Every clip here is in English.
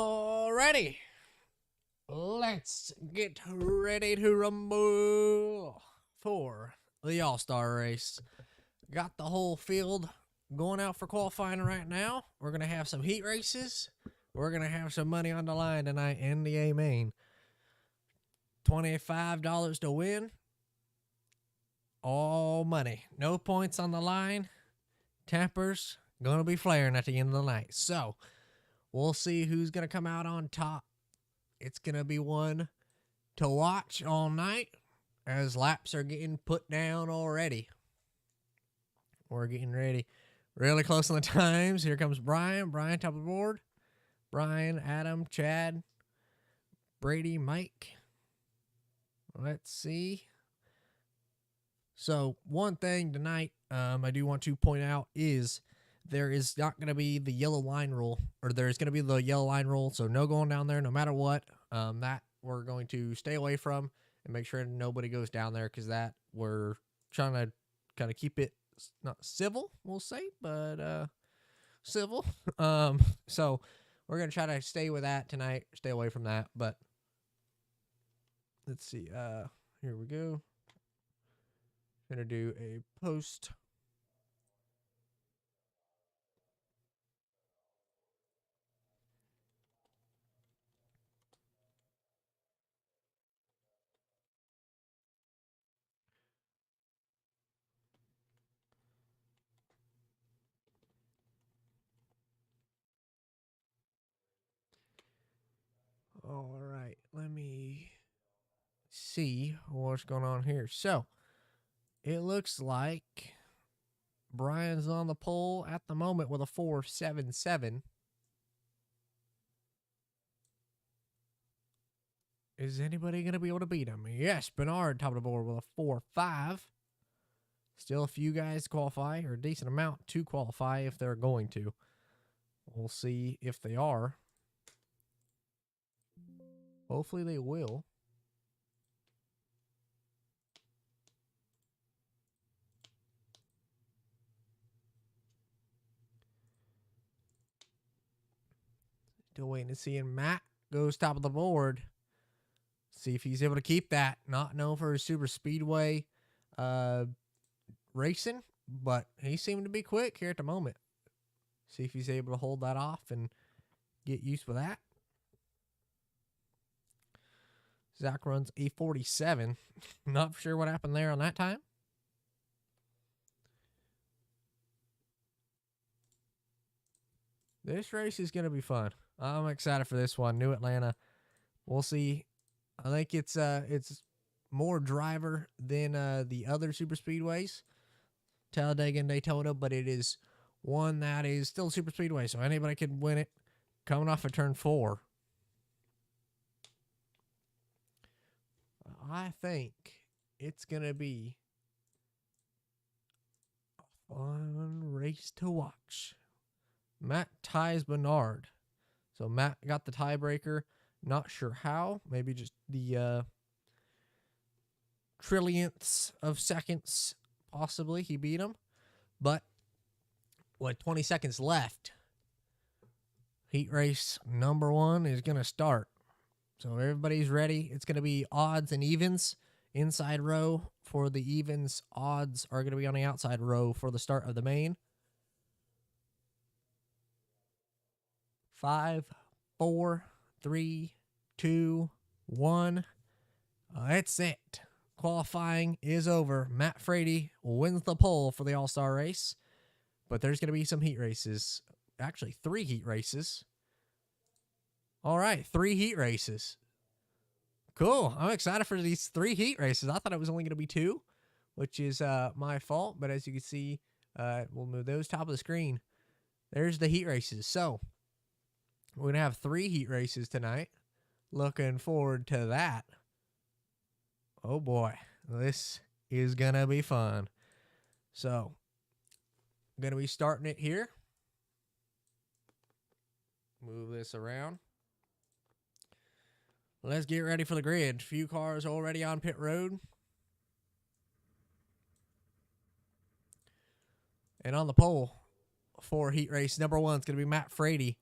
Alrighty, let's get ready to rumble for the All-Star race. Got the whole field going out for qualifying right now. We're going to have some heat races. We're going to have some money on the line tonight in the A main. $25 to win. All money. No points on the line. Tempers going to be flaring at the end of the night. So, we'll see who's going to come out on top. It's going to be one to watch all night as laps are getting put down already. We're getting ready. Really close on the times. Here comes Brian. Brian, top of the board. Brian, Adam, Chad, Brady, Mike. Let's see. So, one thing tonight I do want to point out is there is not going to be the yellow line rule, or there's going to be the yellow line rule, so no going down there no matter what. That we're going to stay away from and make sure nobody goes down there, because that we're trying to kind of keep it not civil, we'll say, but civil. So we're going to try to stay with that tonight, stay away from that, but let's see. Here we go. Going to do a post. All right, let me see what's going on here. So, it looks like Brian's on the pole at the moment with a 4.77. Is anybody going to be able to beat him? Yes, Bernard, top of the board with a 4.5. Still a few guys qualify, or a decent amount to qualify if they're going to. We'll see if they are. Hopefully they will. Still waiting to see. And Matt goes top of the board. See if he's able to keep that. Not known for his super speedway racing, but he seemed to be quick here at the moment. See if he's able to hold that off and get used to that. Zach runs a 47. Not sure what happened there on that time. This race is going to be fun. I'm excited for this one. New Atlanta. We'll see. I think it's more driver than the other super speedways, Talladega and Daytona, but it is one that is still a super speedway, so anybody can win it. Coming off of turn 4. I think it's going to be a fun race to watch. Matt ties Bernard. So Matt got the tiebreaker. Not sure how. Maybe just the trillionths of seconds, possibly. He beat him. But with 20 seconds left, heat race number 1 is going to start. So everybody's ready. It's going to be odds and evens. Inside row for the evens. Odds are going to be on the outside row for the start of the main. 5, 4, 3, 2, 1. That's it. Qualifying is over. Matt Frady wins the pole for the All-Star race. But there's going to be some heat races. Actually, 3 heat races. All right, 3 heat races. Cool. I'm excited for these 3 heat races. I thought it was only going to be 2, which is my fault. But as you can see, we'll move those top of the screen. There's the heat races. So, we're going to have 3 heat races tonight. Looking forward to that. Oh, boy. This is going to be fun. So, I'm going to be starting it here. Move this around. Let's get ready for the grid. Few cars already on pit road. And on the pole for heat race number 1 is going to be Matt Frady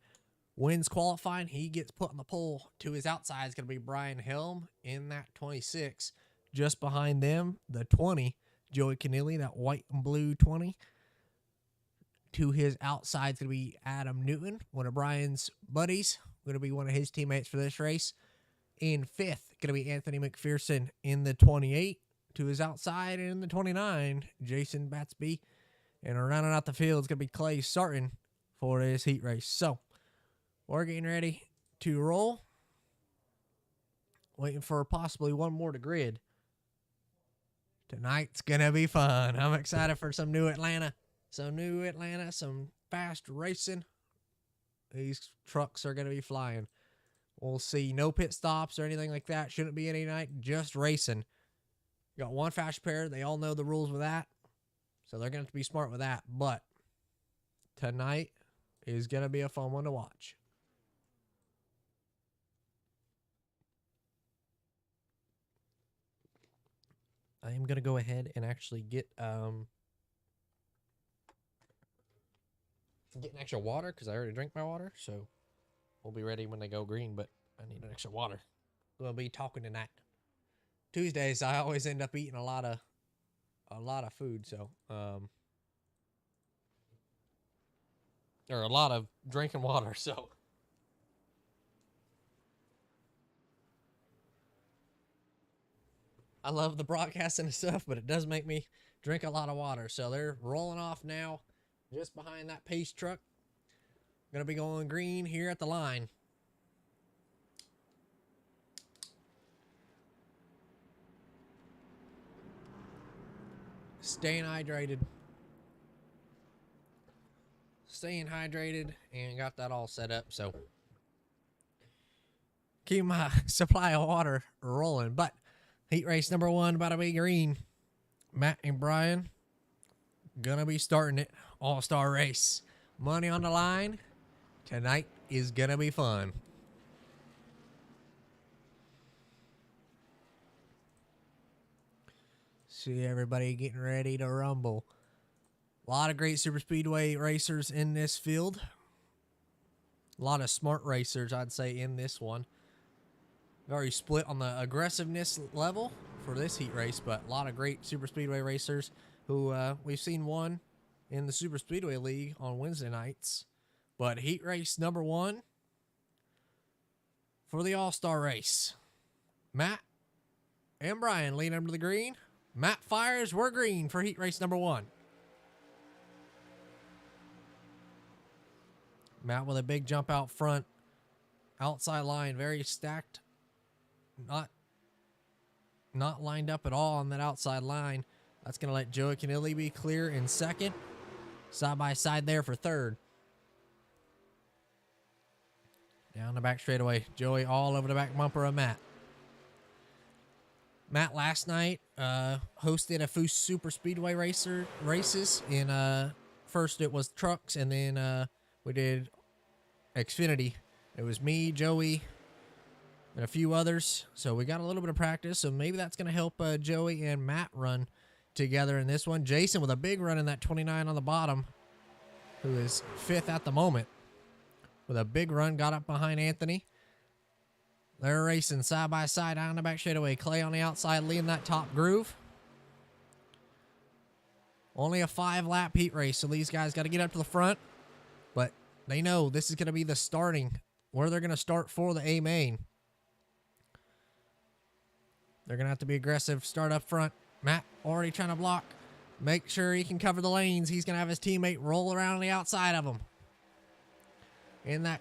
wins qualifying. He gets put on the pole. To his outside is going to be Brian Helm in that 26. Just behind them, the 20, Joey Keneally, that white and blue 20. To his outside is going to be Adam Newton, one of Brian's buddies, going to be one of his teammates for this race. In fifth, going to be Anthony McPherson in the 28. To his outside in the 29, Jason Batsby. And rounding out the field is going to be Clay Sarton for his heat race. So, we're getting ready to roll. Waiting for possibly one more to grid. Tonight's going to be fun. I'm excited for some new Atlanta. Some fast racing. These trucks are going to be flying. We'll see. No pit stops or anything like that. Shouldn't be any night. Just racing. Got one fast pair. They all know the rules with that. So they're going to have to be smart with that. But tonight is going to be a fun one to watch. I am going to go ahead and actually get an extra water because I already drank my water. So we'll be ready when they go green, but I need an extra water. We'll be talking tonight. Tuesdays, I always end up eating a lot of food, so or a lot of drinking water, so I love the broadcasting and stuff, but it does make me drink a lot of water. So they're rolling off now, just behind that pace truck. Gonna be going green here at the line. Staying hydrated, and got that all set up. So keep my supply of water rolling. But heat race number 1 about to be green. Matt and Brian gonna be starting it. All-star race. Money on the line. Tonight is gonna be fun. See everybody getting ready to rumble. A lot of great super speedway racers in this field. A lot of smart racers, I'd say, in this one. Very split on the aggressiveness level for this heat race, but a lot of great super speedway racers who we've seen one in the Super Speedway League on Wednesday nights. But heat race number 1 for the All-Star race. Matt and Brian leading them to the green. Matt fires. We're green for heat race number 1. Matt with a big jump out front. Outside line, very stacked. Not lined up at all on that outside line. That's going to let Joey Keneally be clear in second. Side by side there for third. Down the back straightaway. Joey all over the back bumper of Matt. Matt last night hosted a few super speedway races. In first it was trucks, and then we did Xfinity. It was me, Joey, and a few others. So we got a little bit of practice. So maybe that's going to help Joey and Matt run together in this one. Jason with a big run in that 29 on the bottom, who is 5th at the moment. With a big run, got up behind Anthony. They're racing side by side down the back straightaway. Clay on the outside leading that top groove. Only a 5-lap heat race, so these guys got to get up to the front. But they know this is going to be the starting, where they're going to start for the A main. They're going to have to be aggressive. Start up front. Matt already trying to block. Make sure he can cover the lanes. He's going to have his teammate roll around on the outside of him. In that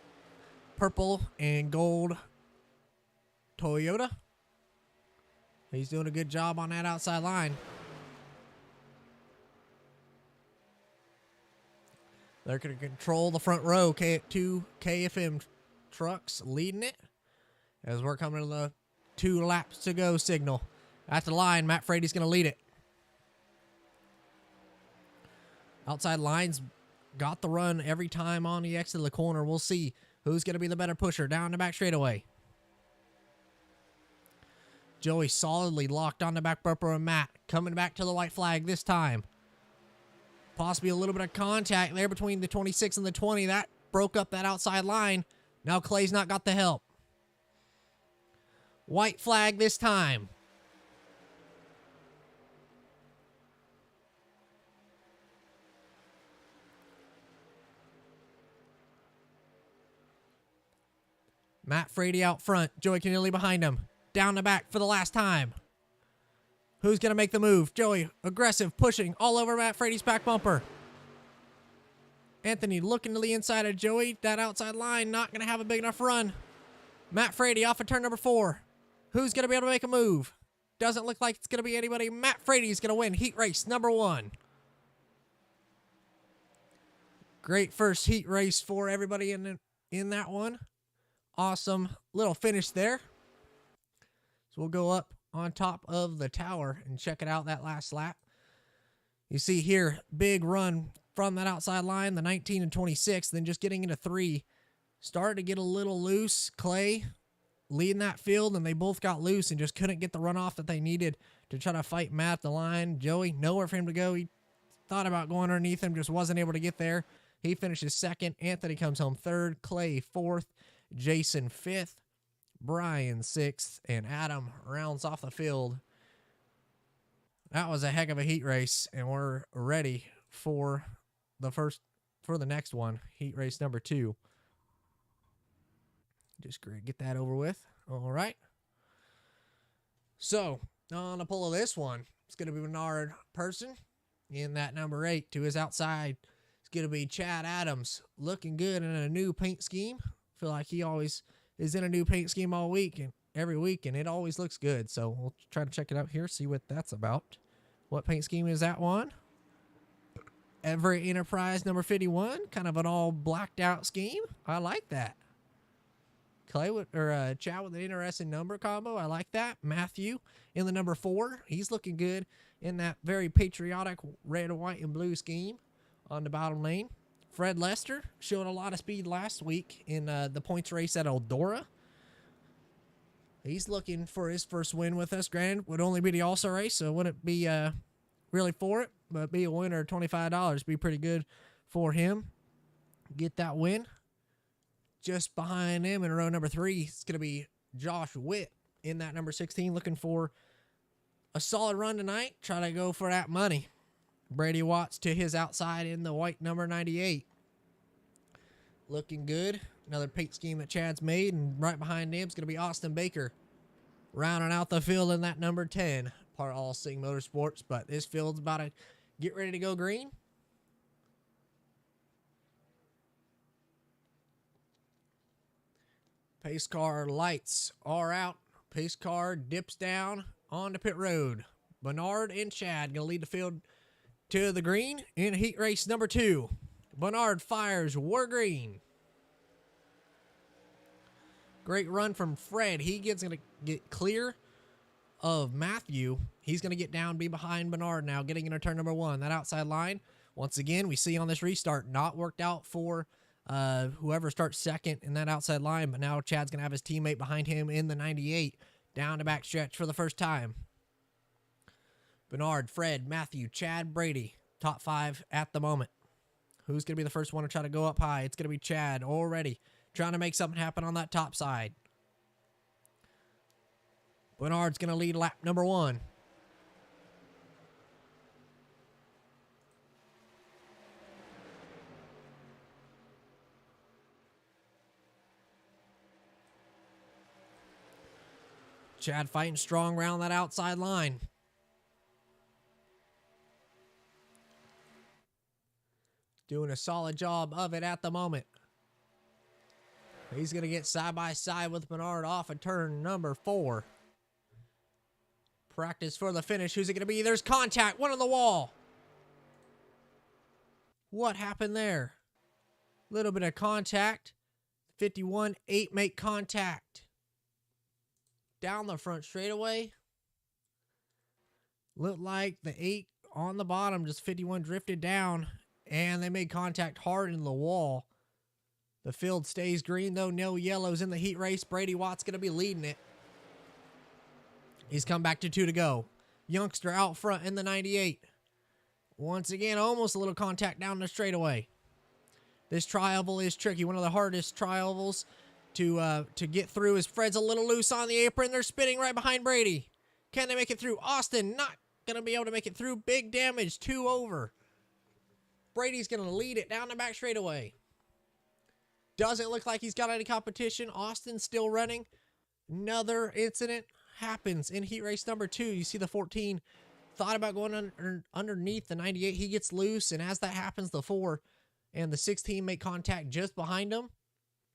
purple and gold Toyota. He's doing a good job on that outside line. They're going to control the front row. Two KFM trucks leading it as we're coming to the 2 laps to go signal. At the line, Matt Frady's going to lead it. Outside lines got the run every time on the exit of the corner. We'll see who's going to be the better pusher down the back straightaway. Joey solidly locked on the back bumper of Matt. Coming back to the white flag this time. Possibly a little bit of contact there between the 26 and the 20. That broke up that outside line. Now Clay's not got the help. White flag this time. Matt Frady out front. Joey Keneally behind him. Down the back for the last time. Who's going to make the move? Joey, aggressive, pushing all over Matt Frady's back bumper. Anthony looking to the inside of Joey. That outside line not going to have a big enough run. Matt Frady off of turn number 4. Who's going to be able to make a move? Doesn't look like it's going to be anybody. Matt Frady's going to win heat race number 1. Great first heat race for everybody in that one. Awesome little finish there. So we'll go up on top of the tower and check it out that last lap. You see here, big run from that outside line, the 19 and 26, then just getting into 3. Started to get a little loose. Clay leading that field, and they both got loose and just couldn't get the runoff that they needed to try to fight Matt at the line. Joey, nowhere for him to go. He thought about going underneath him, just wasn't able to get there. He finishes 2nd. Anthony comes home 3rd. Clay 4th. Jason 5th. Brian 6th. And Adam rounds off the field. That was a heck of a heat race, and we're ready for the next one, heat race number 2. Just get that over with. All right. So, on the pole of this one, it's going to be Bernard Person in that number 8. To his outside, it's going to be Chad Adams, looking good in a new paint scheme. Feel like he always is in a new paint scheme all week and every week, and it always looks good. So, we'll try to check it out here, see what that's about. What paint scheme is that one? Everett Enterprise number 51, kind of an all blacked out scheme. I like that. Chad with an interesting number combo. I like that. Matthew in the number 4. He's looking good in that very patriotic red, white, and blue scheme on the bottom lane. Fred Lester showing a lot of speed last week in the points race at Eldora. He's looking for his first win with us. Granted, would only be the All-Star race, so wouldn't be really for it, but be a winner of $25. Be pretty good for him. Get that win. Just behind him in row number 3, it's going to be Josh Witt in that number 16, looking for a solid run tonight. Try to go for that money. Brady Watts to his outside in the white number 98. Looking good. Another paint scheme that Chad's made, and right behind him is going to be Austin Baker. Rounding out the field in that number 10. Part All Sing Motorsports, but this field's about to get ready to go green. Pace car lights are out. Pace car dips down onto pit road. Bernard and Chad going to lead the field to the green in heat race number 2. Bernard fires, we're green. Great run from Fred. He gets going to get clear of Matthew. He's going to get down, be behind Bernard now, getting into turn number 1. That outside line, once again, we see on this restart, not worked out for whoever starts second in that outside line, but now Chad's going to have his teammate behind him in the 98 down the back stretch for the first time. Bernard, Fred, Matthew, Chad, Brady, top 5 at the moment. Who's going to be the first one to try to go up high? It's going to be Chad already trying to make something happen on that top side. Bernard's going to lead lap number 1. Chad fighting strong around that outside line. Doing a solid job of it at the moment. He's going to get side by side with Bernard off of turn number 4. Practice for the finish. Who's it going to be? There's contact. One on the wall. What happened there? Little bit of contact. 51-8 make contact. Down the front straightaway. Looked like the 8 on the bottom, just 51 drifted down, and they made contact hard in the wall. The field stays green, though. No yellows in the heat race. Brady Watts going to be leading it. He's come back to 2 to go. Youngster out front in the 98. Once again, almost a little contact down the straightaway. This tri-oval is tricky. One of the hardest tri-ovals to get through as Fred's a little loose on the apron. They're spinning right behind Brady. Can they make it through? Austin not going to be able to make it through. Big damage, 2 over. Brady's going to lead it down the back straightaway. Doesn't look like he's got any competition. Austin's still running. Another incident happens in heat race number 2. You see the 14 thought about going underneath the 98. He gets loose, and as that happens, the 4 and the 16 make contact just behind him.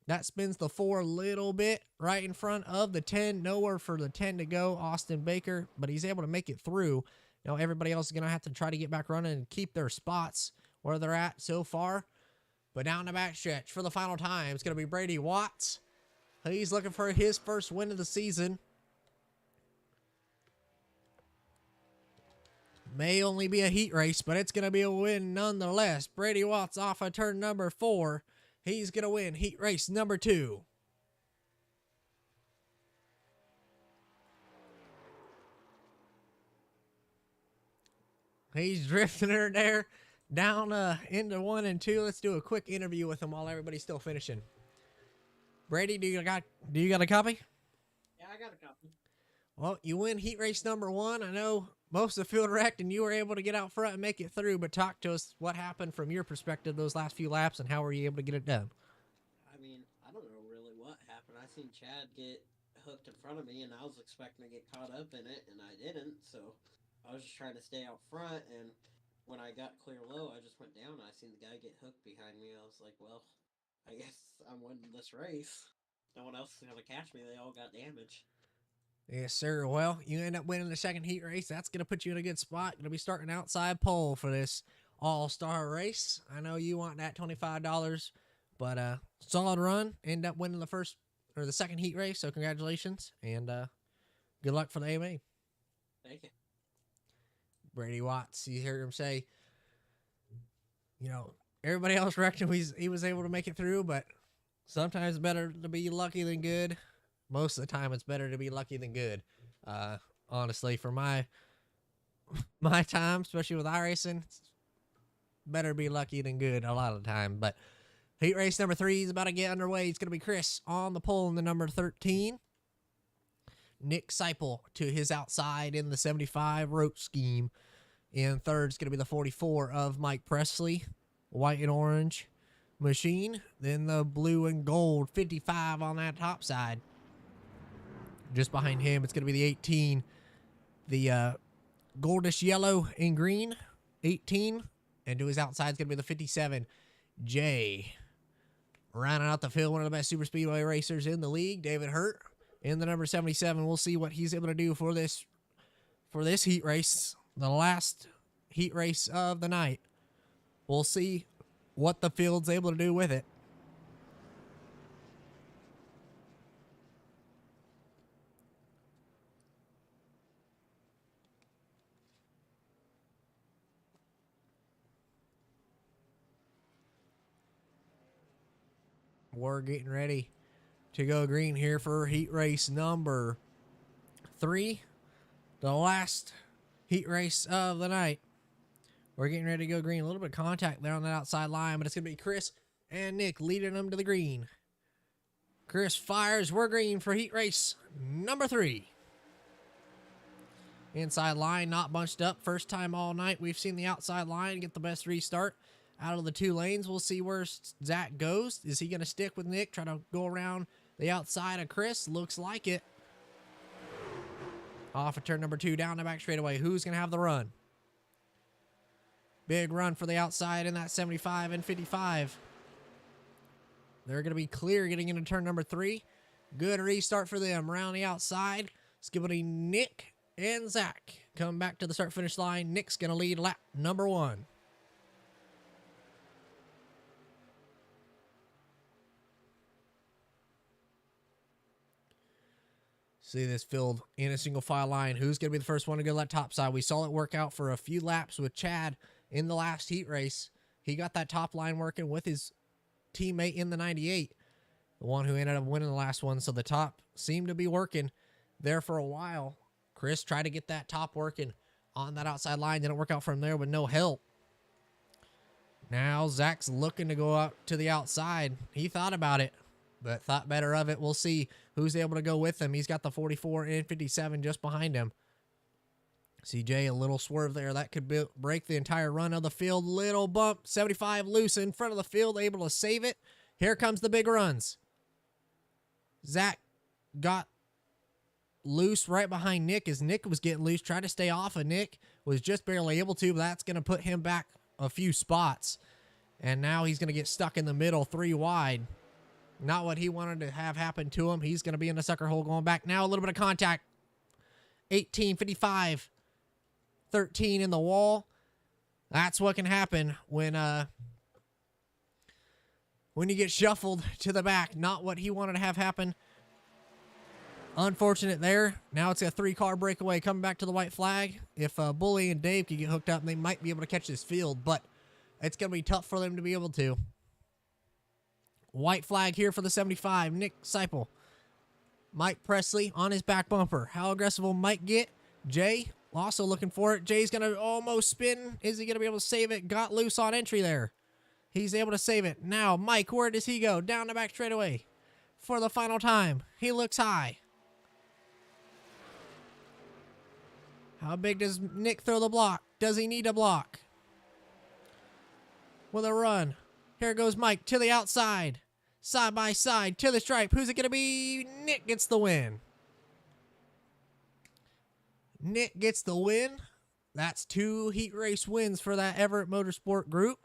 That spins the 4 a little bit right in front of the 10. Nowhere for the 10 to go, Austin Baker, but he's able to make it through. Now everybody else is going to have to try to get back running and keep their spots where they're at so far. But down the back stretch for the final time, it's going to be Brady Watts. He's looking for his first win of the season. May only be a heat race, but it's going to be a win nonetheless. Brady Watts off of turn number 4. He's going to win heat race number 2. He's drifting her there down into 1 and 2. Let's do a quick interview with him while everybody's still finishing. Brady, do you got a copy? Yeah, I got a copy. Well, you win heat race number 1. I know most of the field wrecked and you were able to get out front and make it through, but talk to us what happened from your perspective those last few laps and how were you able to get it done? I mean, I don't know really what happened. I seen Chad get hooked in front of me, and I was expecting to get caught up in it, and I didn't, so I was just trying to stay out front, and when I got clear low, I just went down, and I seen the guy get hooked behind me. I was like, well, I guess I'm winning this race. No one else is going to catch me. They all got damage. Yes, sir. Well, you end up winning the second heat race. That's going to put you in a good spot. Going to be starting outside pole for this all-star race. I know you want that $25, but solid run. End up winning the second heat race, so congratulations, and good luck for the AMA. Thank you. Brady Watts, you heard him say, everybody else reckoned he was able to make it through, but sometimes it's better to be lucky than good. Most of the time, it's better to be lucky than good. Honestly, for my time, especially with iRacing, it's better to be lucky than good a lot of the time. But heat race number 3 is about to get underway. It's going to be Chris on the pole in the number 13. Nick Seipel to his outside in the 75 rope scheme. In third is going to be the 44 of Mike Presley, white and orange machine. Then the blue and gold 55 on that top side. Just behind him, it's going to be the 18, the goldish yellow and green 18. And to his outside is going to be the 57, Jay. Rounding out the field, one of the best super speedway racers in the league, David Hurt. In the number 77, we'll see what he's able to do for this heat race, the last heat race of the night. We'll see what the field's able to do with it. We're getting ready to go green here for heat race number 3, the last heat race of the night. We're getting ready to go green. A little bit of contact there on that outside line, but it's going to be Chris and Nick leading them to the green. Chris fires. We're green for heat race number 3. Inside line not bunched up. First time all night we've seen the outside line get the best restart out of the 2 lanes. We'll see where Zach goes. Is he going to stick with Nick, try to go around the outside of Chris? Looks like it. Off of turn number 2, down the back straightaway. Who's going to have the run? Big run for the outside in that 75 and 55. They're going to be clear getting into turn number 3. Good restart for them. Around the outside, it's going to be Nick and Zach. Come back to the start-finish line. Nick's going to lead lap number 1. See this field in a single file line. Who's going to be the first one to go that top side? We saw it work out for a few laps with Chad in the last heat race. He got that top line working with his teammate in the 98, the one who ended up winning the last one. So the top seemed to be working there for a while. Chris tried to get that top working on that outside line. Didn't work out for him there with no help. Now Zach's looking to go out to the outside. He thought about it. but thought better of it. We'll see who's able to go with him. He's got the 44 and 57 just behind him. CJ, a little swerve there. That could break the entire run of the field. Little bump. 75 loose in front of the field, able to save it. Here comes the big runs. Zach got loose right behind Nick as Nick was getting loose. Tried to stay off of Nick. Was just barely able to, but that's going to put him back a few spots. And now he's going to get stuck in the middle, 3 wide. Not what he wanted to have happen to him. He's going to be in the sucker hole going back. Now a little bit of contact. 18:55. 13 in the wall. That's what can happen when you get shuffled to the back. Not what he wanted to have happen. Unfortunate there. Now it's a 3-car breakaway coming back to the white flag. If Bully and Dave could get hooked up, they might be able to catch this field, but it's going to be tough for them to be able to. White flag here for the 75. Nick Seipel. Mike Presley on his back bumper. How aggressive will Mike get? Jay also looking for it. Jay's going to almost spin. Is he going to be able to save it? Got loose on entry there. He's able to save it. Now, Mike, where does he go? Down the back straightaway for the final time. He looks high. How big does Nick throw the block? Does he need a block? With a run. Here goes Mike to the outside. Side by side to the stripe. Who's it going to be? Nick gets the win. Nick gets the win. That's 2 heat race wins for that Everett Motorsport group.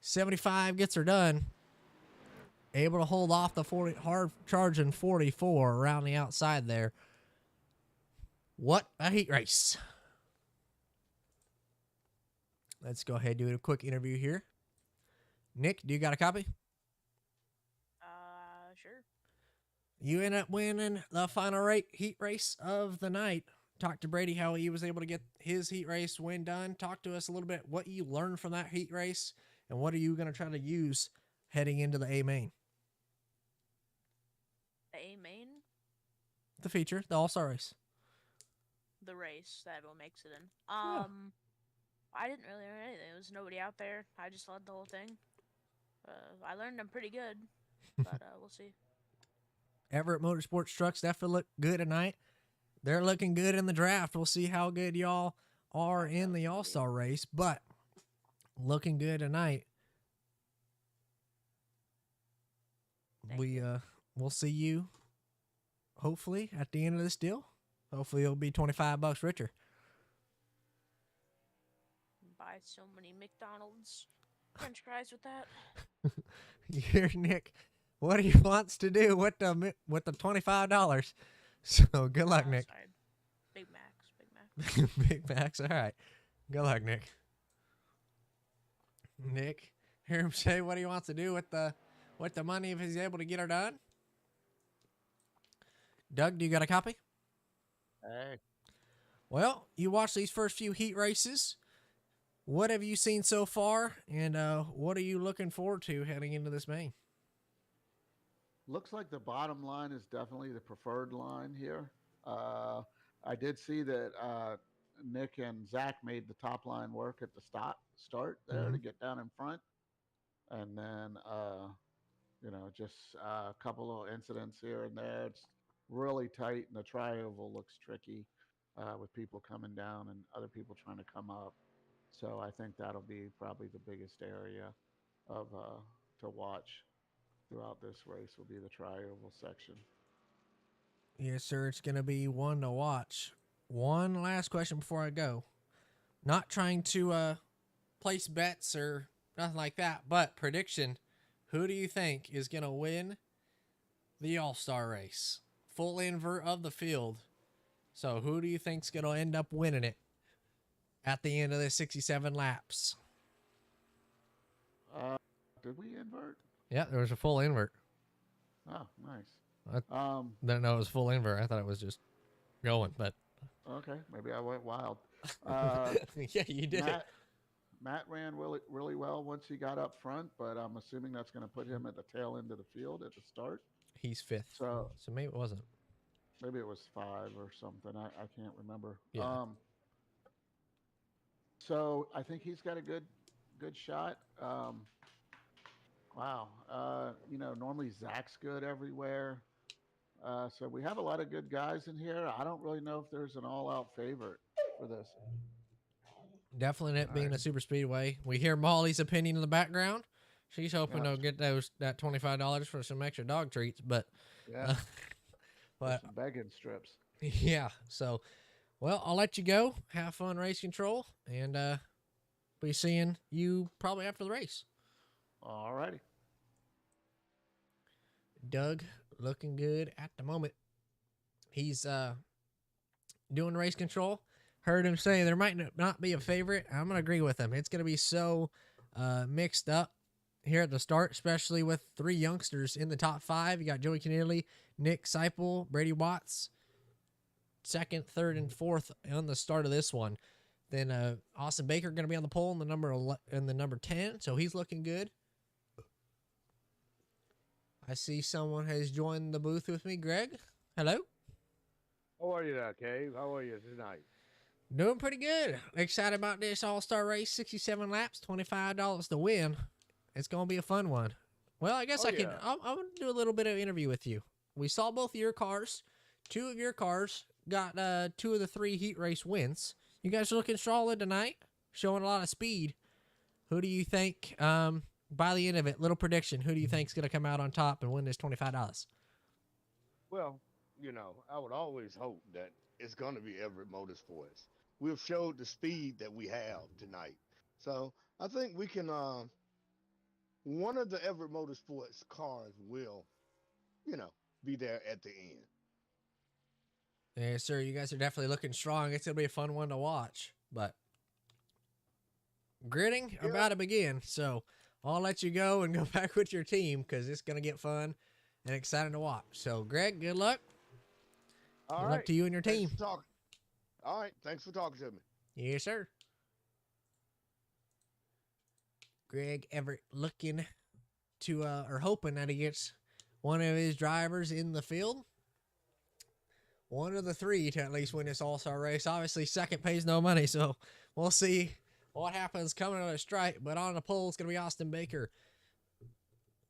75 gets her done. Able to hold off the 40 hard charging 44 around the outside there. What a heat race. Let's go ahead and do a quick interview here. Nick, do you got a copy? Sure. You end up winning the final heat race of the night. Talk to Brady how he was able to get his heat race win done. Talk to us a little bit what you learned from that heat race and what are you going to try to use heading into the A main. The A main? The feature, the All-Star race. The race that everyone makes it in. Yeah. I didn't really learn anything. There was nobody out there. I just led the whole thing. I learned them pretty good, but we'll see. Everett Motorsports trucks definitely look good tonight. They're looking good in the draft. We'll see how good y'all are in the All-Star race, but looking good tonight. We'll see you hopefully at the end of this deal. Hopefully it'll be $25 richer. Buy so many McDonald's French fries with that. You hear Nick what he wants to do with the $25. So good luck, Nick. Sorry. Big Macs. Big Macs. All right. Good luck, Nick. Nick, hear him say what he wants to do with the money if he's able to get her done. Doug, do you got a copy? Hey. Well, you watched these first few heat races. What have you seen so far, and what are you looking forward to heading into this main? Looks like the bottom line is definitely the preferred line here. I did see that Nick and Zach made the top line work at the start there to get down in front. And then, just a couple of incidents here and there. It's really tight, and the tri-oval looks tricky with people coming down and other people trying to come up. So I think that'll be probably the biggest area of to watch throughout this race will be the tri-oval section. Yes, sir. It's going to be one to watch. One last question before I go. Not trying to place bets or nothing like that, but prediction. Who do you think is going to win the All-Star race? Full invert of the field. So who do you think's going to end up winning it at the end of the 67 laps? Did we invert? Yeah, there was a full invert. Oh, nice. I didn't know it was full invert. I thought it was just going, but okay, maybe I went wild. yeah, you did. Matt ran really, really well once he got up front, but I'm assuming that's going to put him at the tail end of the field at the start. He's fifth, so maybe it wasn't. Maybe it was 5 or something. I can't remember. Yeah. So I think he's got a good shot. Wow. Normally Zach's good everywhere. So we have a lot of good guys in here. I don't really know if there's an all-out favorite for this. Definitely it All being right. a super speedway. We hear Molly's opinion in the background. She's hoping Yeah. to get that $25 for some extra dog treats, but Yeah. uh, For but some begging strips. yeah. So well, I'll let you go. Have fun race control, and be seeing you probably after the race. All righty. Doug looking good at the moment. He's doing race control. Heard him say there might not be a favorite. I'm gonna agree with him. It's gonna be so mixed up here at the start, especially with three youngsters in the top five. You got Joey Keneally, Nick Seipel, Brady Watts, second, third, and fourth on the start of this one. Then Austin Baker going to be on the pole in the number 10, so he's looking good. I see someone has joined the booth with me. Greg, hello. How are you there, Cave? How are you tonight? Doing pretty good. Excited about this All-Star race, 67 laps, $25 to win. It's going to be a fun one. Well, I guess Oh, I'm yeah. going to do a little bit of interview with you. We saw both of your cars. Two of your cars got two of the three heat race wins. You guys are looking solid tonight, showing a lot of speed. Who do you think, by the end of it, little prediction, who do you think is going to come out on top and win this $25? Well, I would always hope that it's going to be Everett Motorsports. We've showed the speed that we have tonight. So I think we can, one of the Everett Motorsports cars will, be there at the end. Yeah, sir, you guys are definitely looking strong. It's going to be a fun one to watch. But gritting about to begin. So I'll let you go and go back with your team because it's going to get fun and exciting to watch. So, Greg, good luck. All Good right. luck to you and your team. All right. Thanks for talking to me. Yes, sir. Greg Everett looking to, or hoping that he gets one of his drivers in the field. One of the three to at least win this all-star race. Obviously, second pays no money, so we'll see what happens coming on a strike. But on the pole, it's going to be Austin Baker.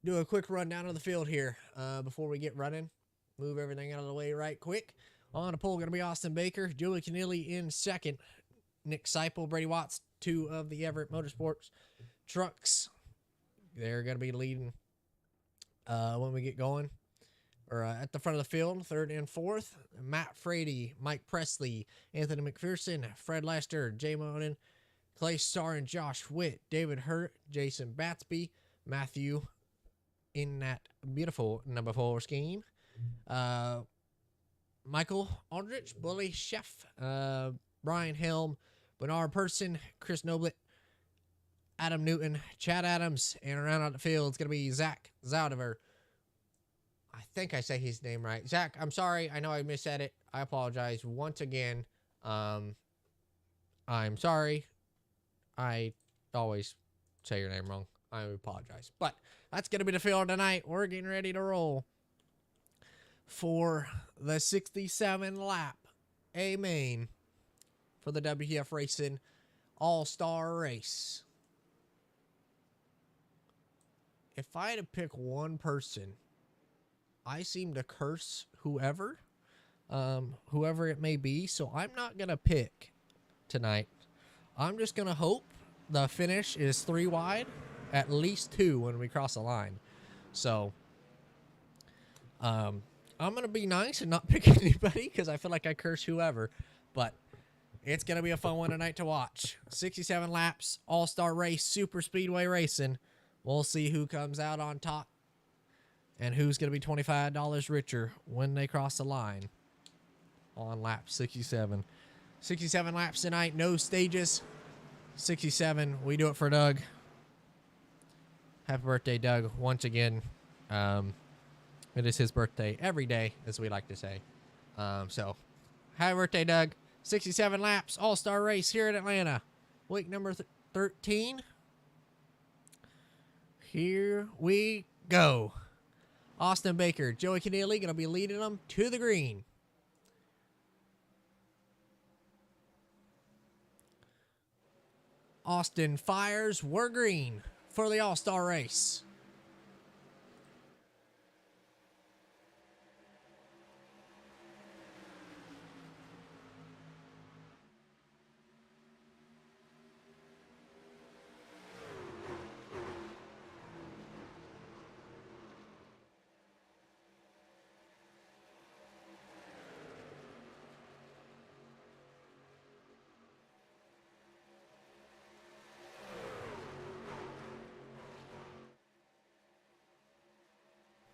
Do a quick rundown of the field here before we get running. Move everything out of the way right quick. On the pole, going to be Austin Baker. Joey Keneally in second. Nick Seipel, Brady Watts, two of the Everett Motorsports trucks. They're going to be leading when we get going. Or at the front of the field, third and fourth. Matt Frady, Mike Presley, Anthony McPherson, Fred Lester, Jay Monin, Clay Starr and Josh Witt, David Hurt, Jason Batsby, Matthew in that beautiful number 4 scheme. Michael Aldrich, Bully Chef, Brian Helm, Bernard Person, Chris Noblet, Adam Newton, Chad Adams, and around out the field, it's going to be Zach Zaudiver. I think I say his name right. Zach, I'm sorry. I know I missaid it. I apologize once again. I'm sorry. I always say your name wrong. I apologize. But that's going to be the field tonight. We're getting ready to roll for the 67 lap A main for the WTF Racing All-Star Race. If I had to pick one person, I seem to curse whoever it may be. So I'm not going to pick tonight. I'm just going to hope the finish is 3 wide, at least 2 when we cross the line. So I'm going to be nice and not pick anybody because I feel like I curse whoever. But it's going to be a fun one tonight to watch. 67 laps, all-star race, super speedway racing. We'll see who comes out on top and who's going to be $25 richer when they cross the line on lap 67. 67 laps tonight, no stages. 67, we do it for Doug. Happy birthday, Doug, once again. It is his birthday every day, as we like to say. So, happy birthday, Doug. 67 laps, all-star race here in Atlanta. Week number 13. Here we go. Austin Baker, Joey Keneally going to be leading them to the green. Austin fires, we're green for the All-Star race.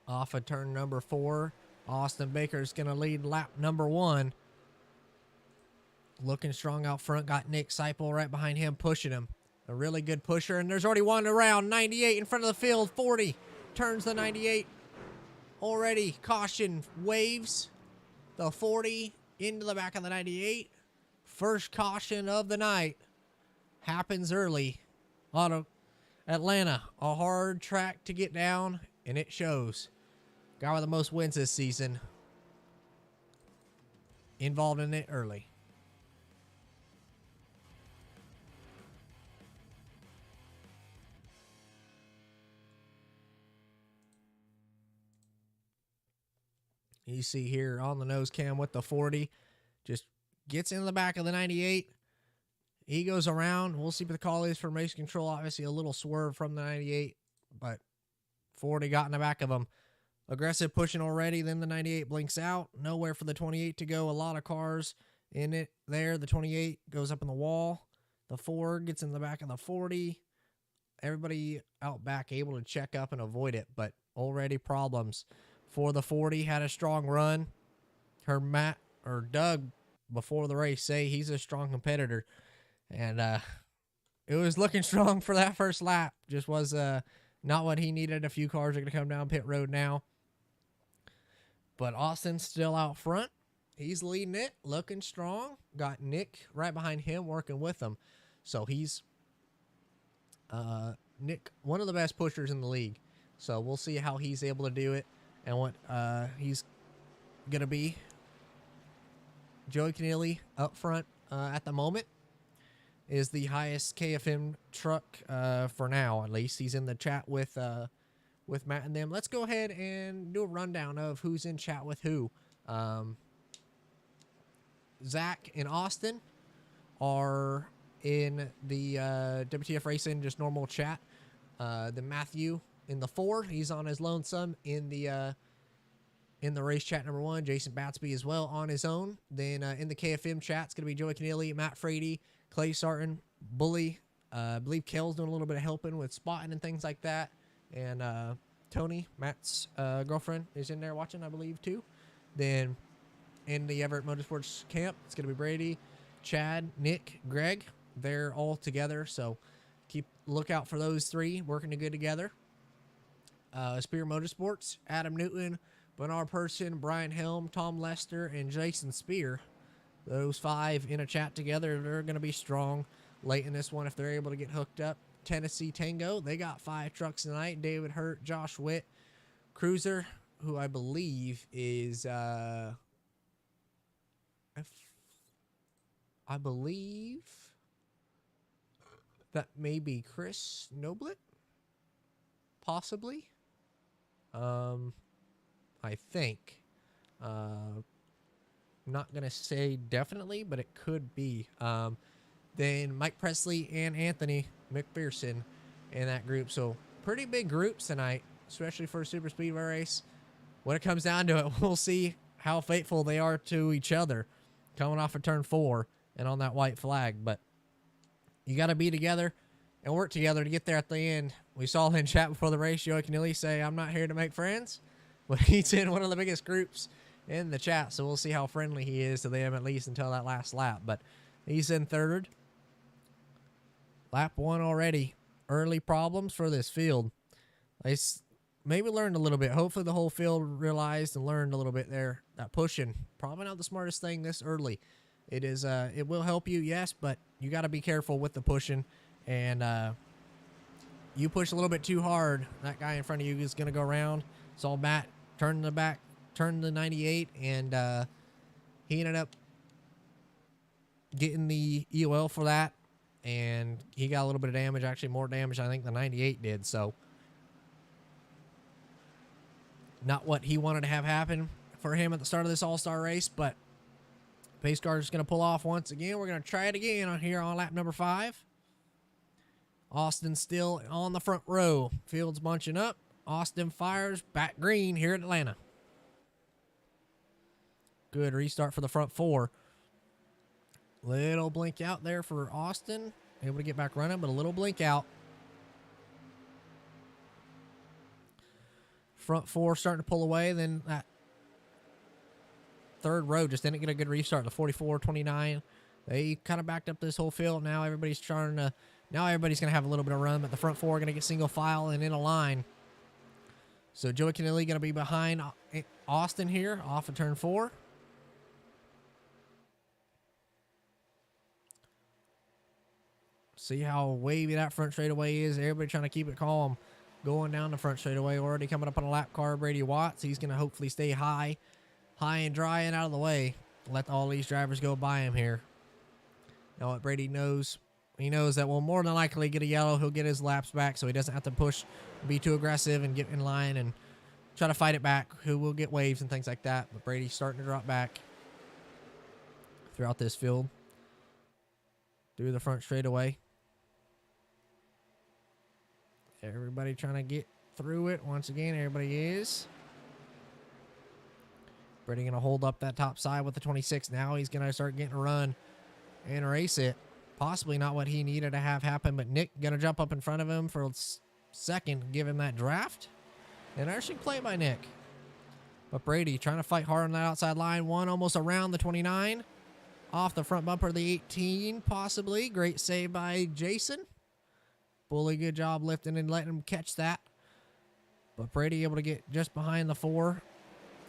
off of turn number 4. Austin Baker's going to lead lap number 1. Looking strong out front. Got Nick Seipel right behind him, pushing him. A really good pusher, and there's already one around. 98 in front of the field. 40 turns the 98. Already caution waves the 40 into the back of the 98. First caution of the night happens early. Auto Atlanta, a hard track to get down, and it shows. Guy with the most wins this season involved in it early. You see here on the nose cam with the 40, just gets into the back of the 98. He goes around. We'll see what the call is from race control. Obviously a little swerve from the 98, but 40 got in the back of him. Aggressive pushing already. Then the 98 blinks out. Nowhere for the 28 to go. A lot of cars in it there. The 28 goes up in the wall. The 4 gets in the back of the 40. Everybody out back able to check up and avoid it, but already problems for the 40. Had a strong run. Heard Matt or Doug before the race say he's a strong competitor, and it was looking strong for that first lap. Just was not what he needed. A few cars are going to come down pit road now, but Austin's still out front. He's leading it, looking strong. Got Nick right behind him, working with him. So he's Nick, one of the best pushers in the league. So we'll see how he's able to do it and what he's going to be. Joey Keneally up front at the moment is the highest KFM truck for now, at least. He's in the chat with Matt and them. Let's go ahead and do a rundown of who's in chat with who. Zach and Austin are in the WTF Racing, just normal chat. Then Matthew in the 4, he's on his lonesome in the race chat number 1. Jason Batsby as well on his own. Then in the KFM chat, it's going to be Joey Keneally, Matt Frady, Clay Sarton, Bully. I believe Kel's doing a little bit of helping with spotting and things like that. And Tony, Matt's girlfriend, is in there watching, I believe, too. Then in the Everett Motorsports camp, it's going to be Brady, Chad, Nick, Greg. They're all together, so keep lookout for those 3 working good together. Spear Motorsports, Adam Newton, Bernard Person, Brian Helm, Tom Lester, and Jason Spear. Those 5 in a chat together. They're going to be strong late in this one if they're able to get hooked up. Tennessee Tango, they got 5 trucks tonight. David Hurt, Josh Witt, Cruiser, who I believe is, I believe that may be Chris Noblet, possibly. I think. Not going to say definitely, but it could be. Then Mike Presley and Anthony McPherson in that group. So pretty big groups tonight, especially for a super speedway race. When it comes down to it, we'll see how faithful they are to each other coming off of turn 4 and on that white flag. But you got to be together and work together to get there at the end. We saw in chat before the race, Joey Keneally say, "I'm not here to make friends." But he's in one of the biggest groups in the chat, so we'll see how friendly he is to them at least until that last lap. But he's in 3rd. Lap 1 already. Early problems for this field. They maybe learned a little bit. Hopefully the whole field realized and learned a little bit there. That pushing, probably not the smartest thing this early. It is. It will help you, yes, but you got to be careful with the pushing. And you push a little bit too hard, that guy in front of you is going to go around. Saw Matt turn the back, turn the 98, and he ended up getting the EOL for that, and he got a little bit of damage, actually more damage I think the 98 did. So not what he wanted to have happen for him at the start of this all-star race, but pace car is going to pull off once again. We're going to try it again on here on lap number 5. Austin still on the front row. Field's bunching up. Austin fires back green here at Atlanta. Good restart for the front 4. Little blink out there for Austin. Able to get back running, but a little blink out Front 4 starting to pull away. Then that third row just didn't get a good restart. The 44, 29. They kind of backed up this whole field. Now everybody's trying to. Now everybody's going to have a little bit of run, but the front 4 are going to get single file and in a line. So Joey Kennelly going to be behind Austin here off of turn 4. See how wavy that front straightaway is. Everybody trying to keep it calm. Going down the front straightaway. Already coming up on a lap car. Brady Watts. He's going to hopefully stay high and dry and out of the way. Let all these drivers go by him here. Now what Brady knows. He knows that we'll more than likely get a yellow. He'll get his laps back so he doesn't have to push, be too aggressive, and get in line and try to fight it back. Who will get waves and things like that. But Brady's starting to drop back throughout this field. Through the front straightaway. Everybody trying to get through it. Once again, everybody is. Brady going to hold up that top side with the 26. Now he's going to start getting a run and race it. Possibly not what he needed to have happen, but Nick going to jump up in front of him for a second, give him that draft. And actually play by Nick. But Brady trying to fight hard on that outside line. One almost around the 29. Off the front bumper of the 18, possibly. Great save by Jason. Bully, good job lifting and letting him catch that. But Brady able to get just behind the 4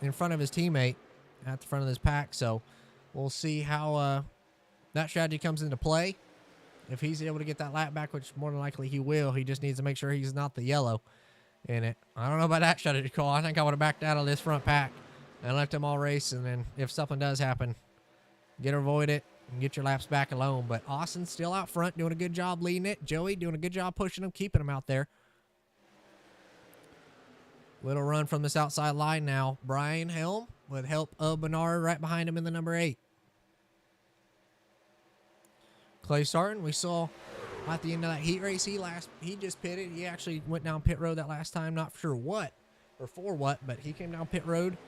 in front of his teammate at the front of this pack. So we'll see how that strategy comes into play. If he's able to get that lap back, which more than likely he will, he just needs to make sure he's not the yellow in it. I don't know about that strategy call. I think I would have backed out of this front pack and left them all race. And then if something does happen, avoid it and get your laps back alone. But Austin's still out front, doing a good job leading it. Joey doing a good job pushing him, keeping him out there. Little run from this outside line now. Brian Helm with help of Bernard right behind him in the number 8. Clay Sarton, we saw at the end of that heat race, he just pitted. He actually went down pit road that last time. Not sure what or for what, but he came down pit road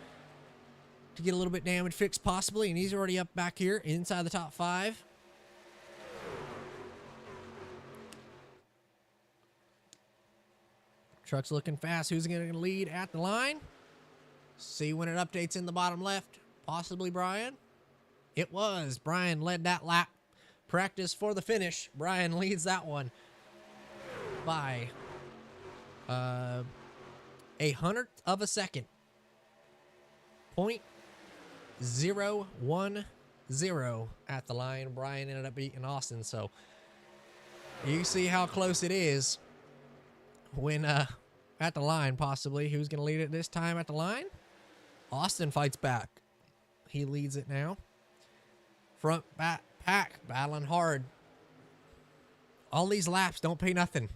to get a little bit damage fixed possibly, and he's already up back here inside the top 5. Truck's looking fast. Who's going to lead at the line? See when it updates in the bottom left. Possibly Brian. It was. Brian led that lap. Practice for the finish. Brian leads that one by a 100th of a second. 0.010 at the line. Brian ended up beating Austin. So you see how close it is when at the line, possibly. Who's going to lead it this time at the line? Austin fights back. He leads it now. Front back pack battling hard. All these laps don't pay nothing.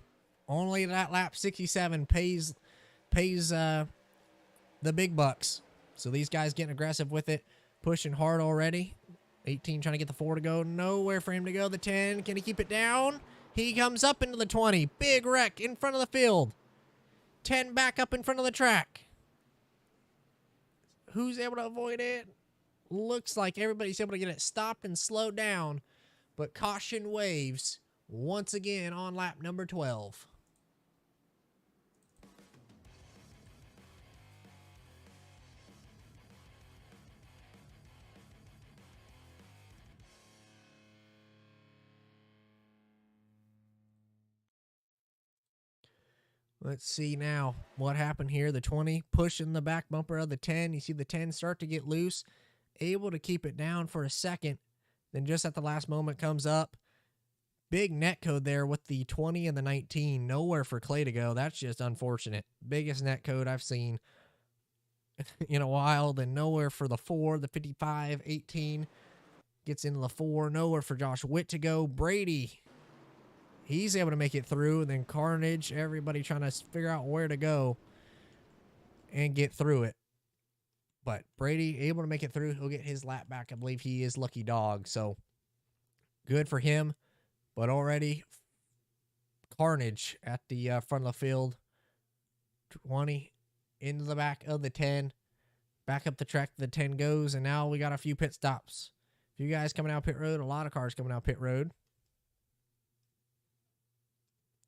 Only that lap 67 pays the big bucks. So these guys getting aggressive with it, pushing hard already. 18 trying to get the 4 to go. Nowhere for him to go. The 10, can he keep it down? He comes up into the 20. Big wreck in front of the field. 10 back up in front of the track. Who's able to avoid it? Looks like everybody's able to get it stopped and slowed down. But caution waves once again on lap number 12. Let's see now what happened here. The 20 pushing the back bumper of the 10. You see the 10 start to get loose. Able to keep it down for a second. Then just at the last moment comes up. Big net code there with the 20 and the 19. Nowhere for Clay to go. That's just unfortunate. Biggest net code I've seen in a while. Then nowhere for the 4. The 55, 18 gets into the 4. Nowhere for Josh Witt to go. Brady, he's able to make it through. And then Carnage, everybody trying to figure out where to go and get through it. But Brady able to make it through. He'll get his lap back. I believe he is lucky dog. So good for him. But already Carnage at the front of the field. 20 into the back of the 10. Back up the track the 10 goes. And now we got a few pit stops. A few guys coming out pit road. A lot of cars coming out pit road.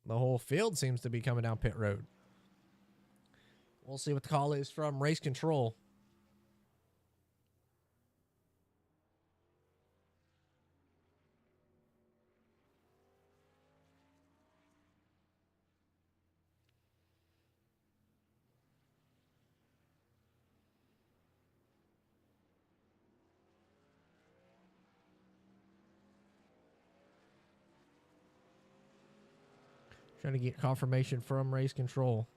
The whole field seems to be coming down pit road. We'll see what the call is from race control. Trying to get confirmation from race control.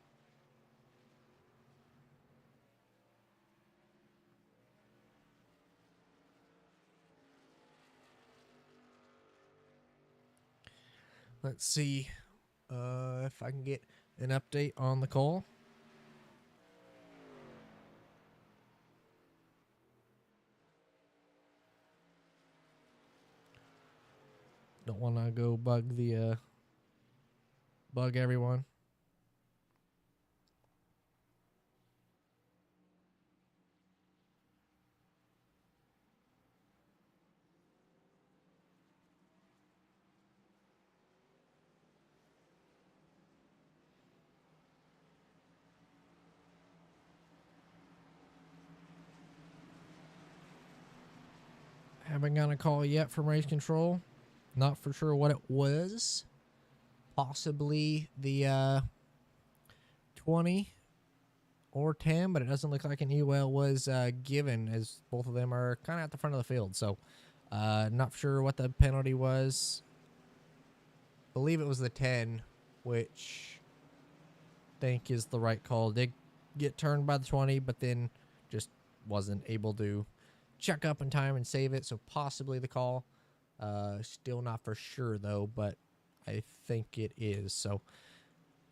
Let's see if I can get an update on the call. Don't want to go bug everyone. Haven't got a call yet from race control. Not for sure what it was. Possibly the 20 or 10, but it doesn't look like an EWL was given, as both of them are kind of at the front of the field. So not sure what the penalty was. Believe it was the 10, which I think is the right call. Did get turned by the 20, but then just wasn't able to check up in time and save it. So possibly the call. Still not for sure though, but I think it is. So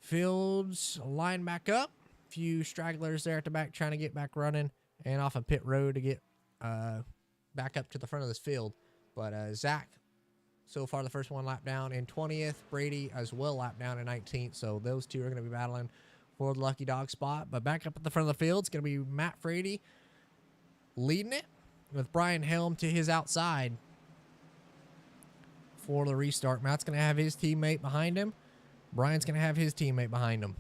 fields line back up. Few stragglers there at the back trying to get back running and off a pit road to get back up to the front of this field. But Zach, so far the first one lap down in 20th. Brady as well lap down in 19th. So those two are going to be battling for the lucky dog spot. But back up at the front of the field, it's going to be Matt Frady leading it with Brian Helm to his outside for the restart. Matt's going to have his teammate behind him. Brian's going to have his teammate behind him.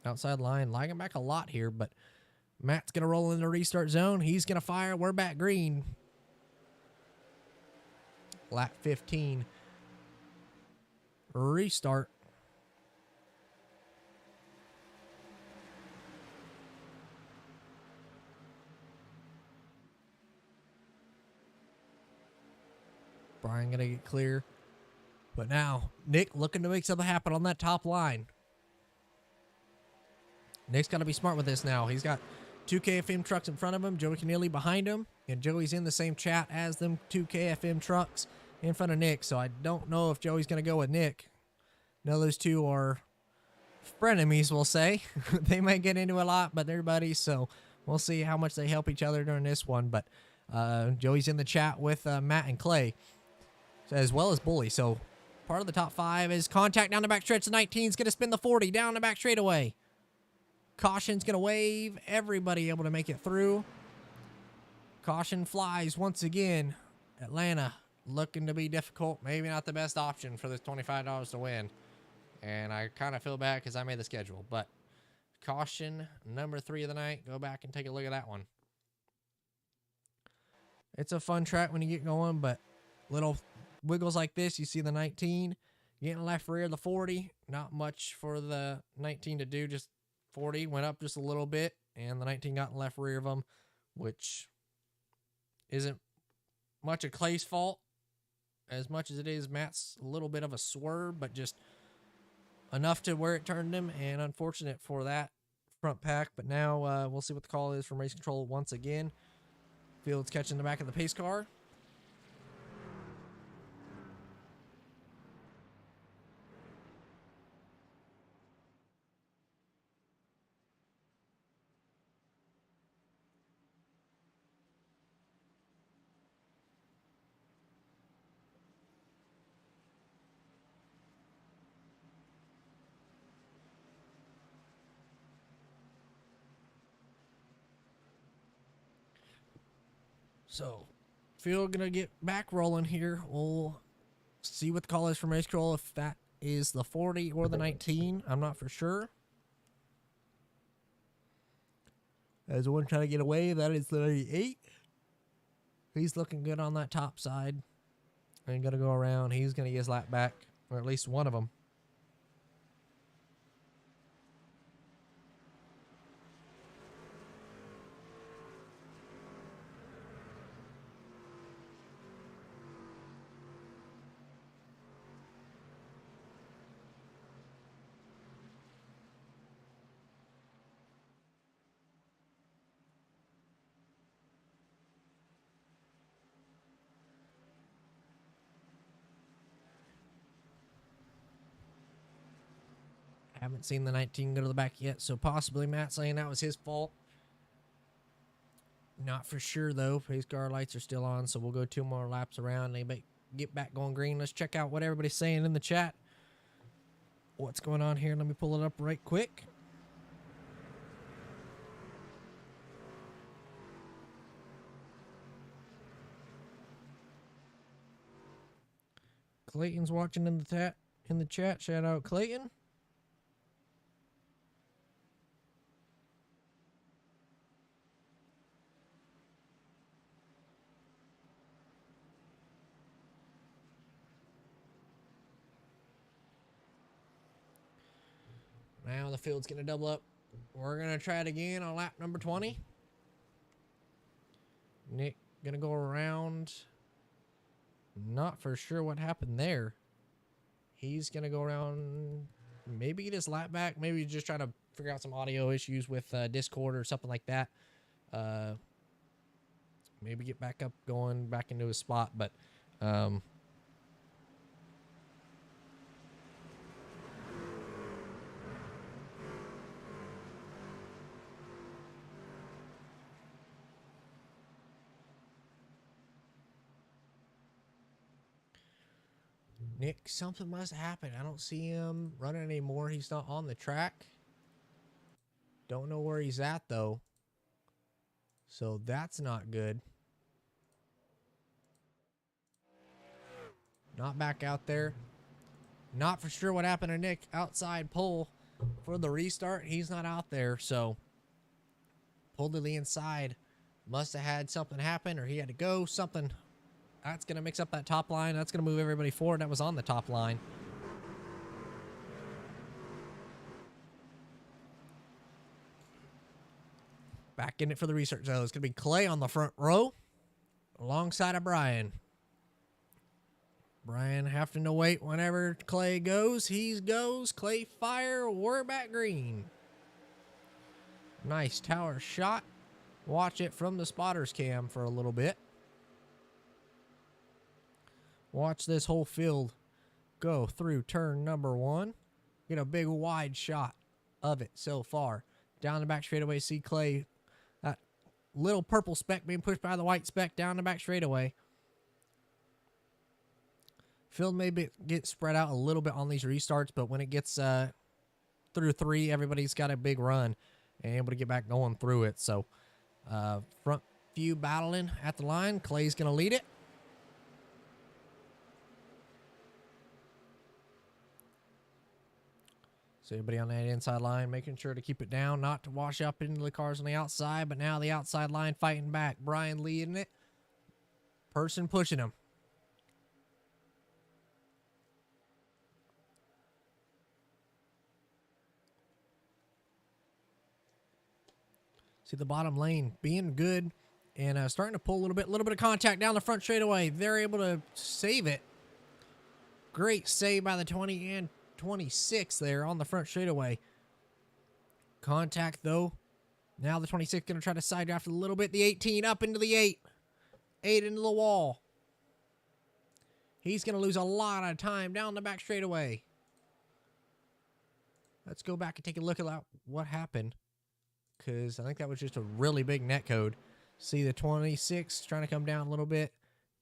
Outside line, lagging back a lot here, but Matt's going to roll in the restart zone. He's going to fire. We're back green. Lap 15. Restart. Brian going to get clear. But now, Nick looking to make something happen on that top line. Nick's got to be smart with this now. He's got two KFM trucks in front of him, Joey Keneally behind him, and Joey's in the same chat as them two KFM trucks in front of Nick. So I don't know if Joey's going to go with Nick. No, those two are frenemies, we'll say. They might get into a lot, but they're buddies, so we'll see how much they help each other during this one. But Joey's in the chat with Matt and Clay, as well as Bully. So part of the top five is contact down the back stretch. The 19 is going to spin the 40 down the back straightaway. Caution's going to wave. Everybody able to make it through. Caution flies once again. Atlanta looking to be difficult. Maybe not the best option for this $25 to win. And I kind of feel bad because I made the schedule. But caution number 3 of the night. Go back and take a look at that one. It's a fun track when you get going, but little wiggles like this. You see the 19 getting left rear of the 40. Not much for the 19 to do. Just 40 went up just a little bit, and the 19 got in left rear of them, which isn't much of Clay's fault as much as it is Matt's. A little bit of a swerve, but just enough to where it turned him, and unfortunate for that front pack. But now we'll see what the call is from race control once again. Field's catching the back of the pace car. So, field gonna get back rolling here. We'll see what the call is from race control, if that is the 40 or the 19. I'm not for sure. As one trying to get away, that is the 98. He's looking good on that top side. And going to go around. He's going to get his lap back, or at least one of them. Haven't seen the 19 go to the back yet, so possibly Matt saying that was his fault. Not for sure, though. Pace car lights are still on, so we'll go 2 more laps around. They get back going green. Let's check out what everybody's saying in the chat. What's going on here? Let me pull it up right quick. Clayton's watching in the chat. Shout out Clayton. Now the field's going to double up. We're going to try it again on lap number 20. Nick going to go around. Not for sure what happened there. He's going to go around, maybe get his lap back. Maybe just trying to figure out some audio issues with Discord or something like that. Maybe get back up, going back into his spot. But Nick, something must have happened. I don't see him running anymore. He's not on the track. Don't know where he's at, though. So that's not good. Not back out there. Not for sure what happened to Nick. Outside pole for the restart. He's not out there, so pulled to the inside. Must have had something happen, or he had to go. Something. That's going to mix up that top line. That's going to move everybody forward. That was on the top line. Back in it for the research, though. It's going to be Clay on the front row alongside of Brian. Brian having to wait whenever Clay goes. He goes. Clay fire. We're back green. Nice tower shot. Watch it from the spotter's cam for a little bit. Watch this whole field go through turn number 1. Get a big wide shot of it so far. Down the back straightaway, see Clay, that little purple speck being pushed by the white speck down the back straightaway. Field may get spread out a little bit on these restarts, but when it gets through 3, everybody's got a big run and able to get back going through it. So front few battling at the line. Clay's going to lead it. So everybody on that inside line making sure to keep it down, not to wash up into the cars on the outside, but now the outside line fighting back. Brian leading it. Person pushing him. See the bottom lane being good and starting to pull a little bit of contact down the front straightaway. They're able to save it. Great save by the 20 and 26 there on the front straightaway. Contact though. Now the 26 going to try to side draft a little bit. The 18 up into the 8. 8 into the wall. He's going to lose a lot of time down the back straightaway. Let's go back and take a look at what happened, because I think that was just a really big net code. See the 26 trying to come down a little bit.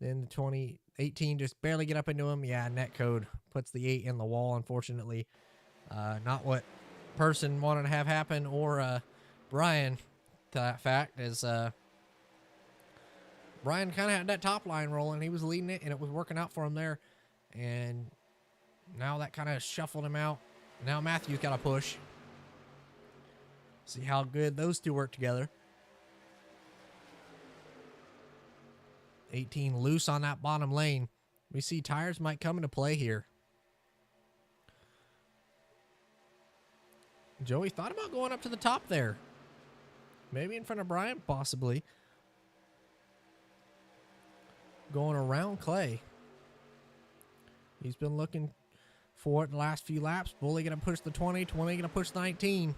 Then the 18 just barely get up into him. Yeah, net code puts the 8 in the wall, unfortunately. Not what person wanted to have happen, or Brian, to that fact, as Brian kind of had that top line rolling. He was leading it, and it was working out for him there. And now that kind of shuffled him out. Now Matthew's got to push. See how good those two work together. 18 loose on that bottom lane. We see tires might come into play here. Joey thought about going up to the top there. Maybe in front of Brian, possibly. Going around Clay. He's been looking for it the last few laps. Bully going to push the 20. 20 going to push 19.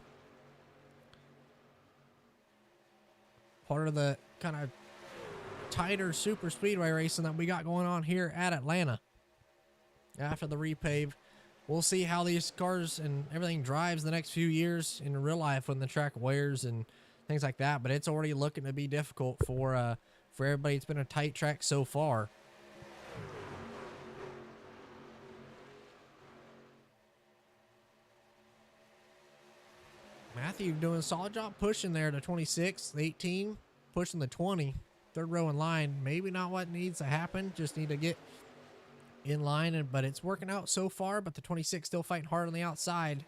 Part of the kind of tighter super speedway racing that we got going on here at Atlanta. After the repave, we'll see how these cars and everything drives the next few years in real life when the track wears and things like that. But it's already looking to be difficult for everybody. It's been a tight track so far. Matthew doing a solid job pushing there to 26, 18, pushing the 20, third row in line. Maybe not what needs to happen. Just need to get in line, but it's working out so far. But the 26 still fighting hard on the outside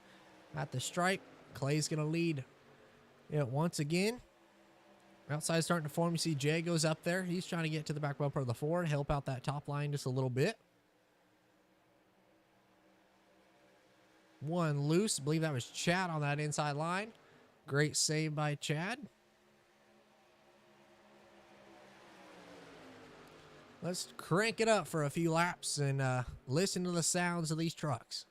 at the stripe. Clay's going to lead it once again. Outside starting to form. You see Jay goes up there. He's trying to get to the back bumper of the Ford, help out that top line just a little bit. One loose. I believe that was Chad on that inside line. Great save by Chad. Let's crank it up for a few laps and listen to the sounds of these trucks.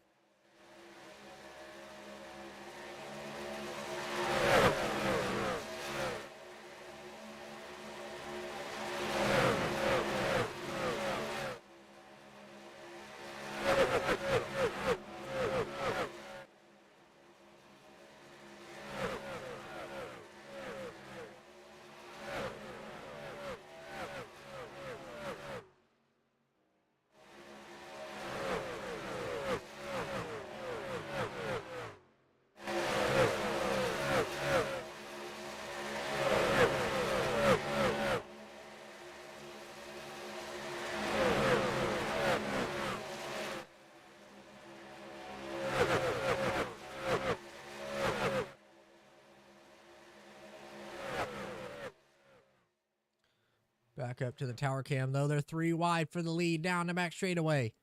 Back up to the tower cam, though. They're 3 wide for the lead down the back straightaway.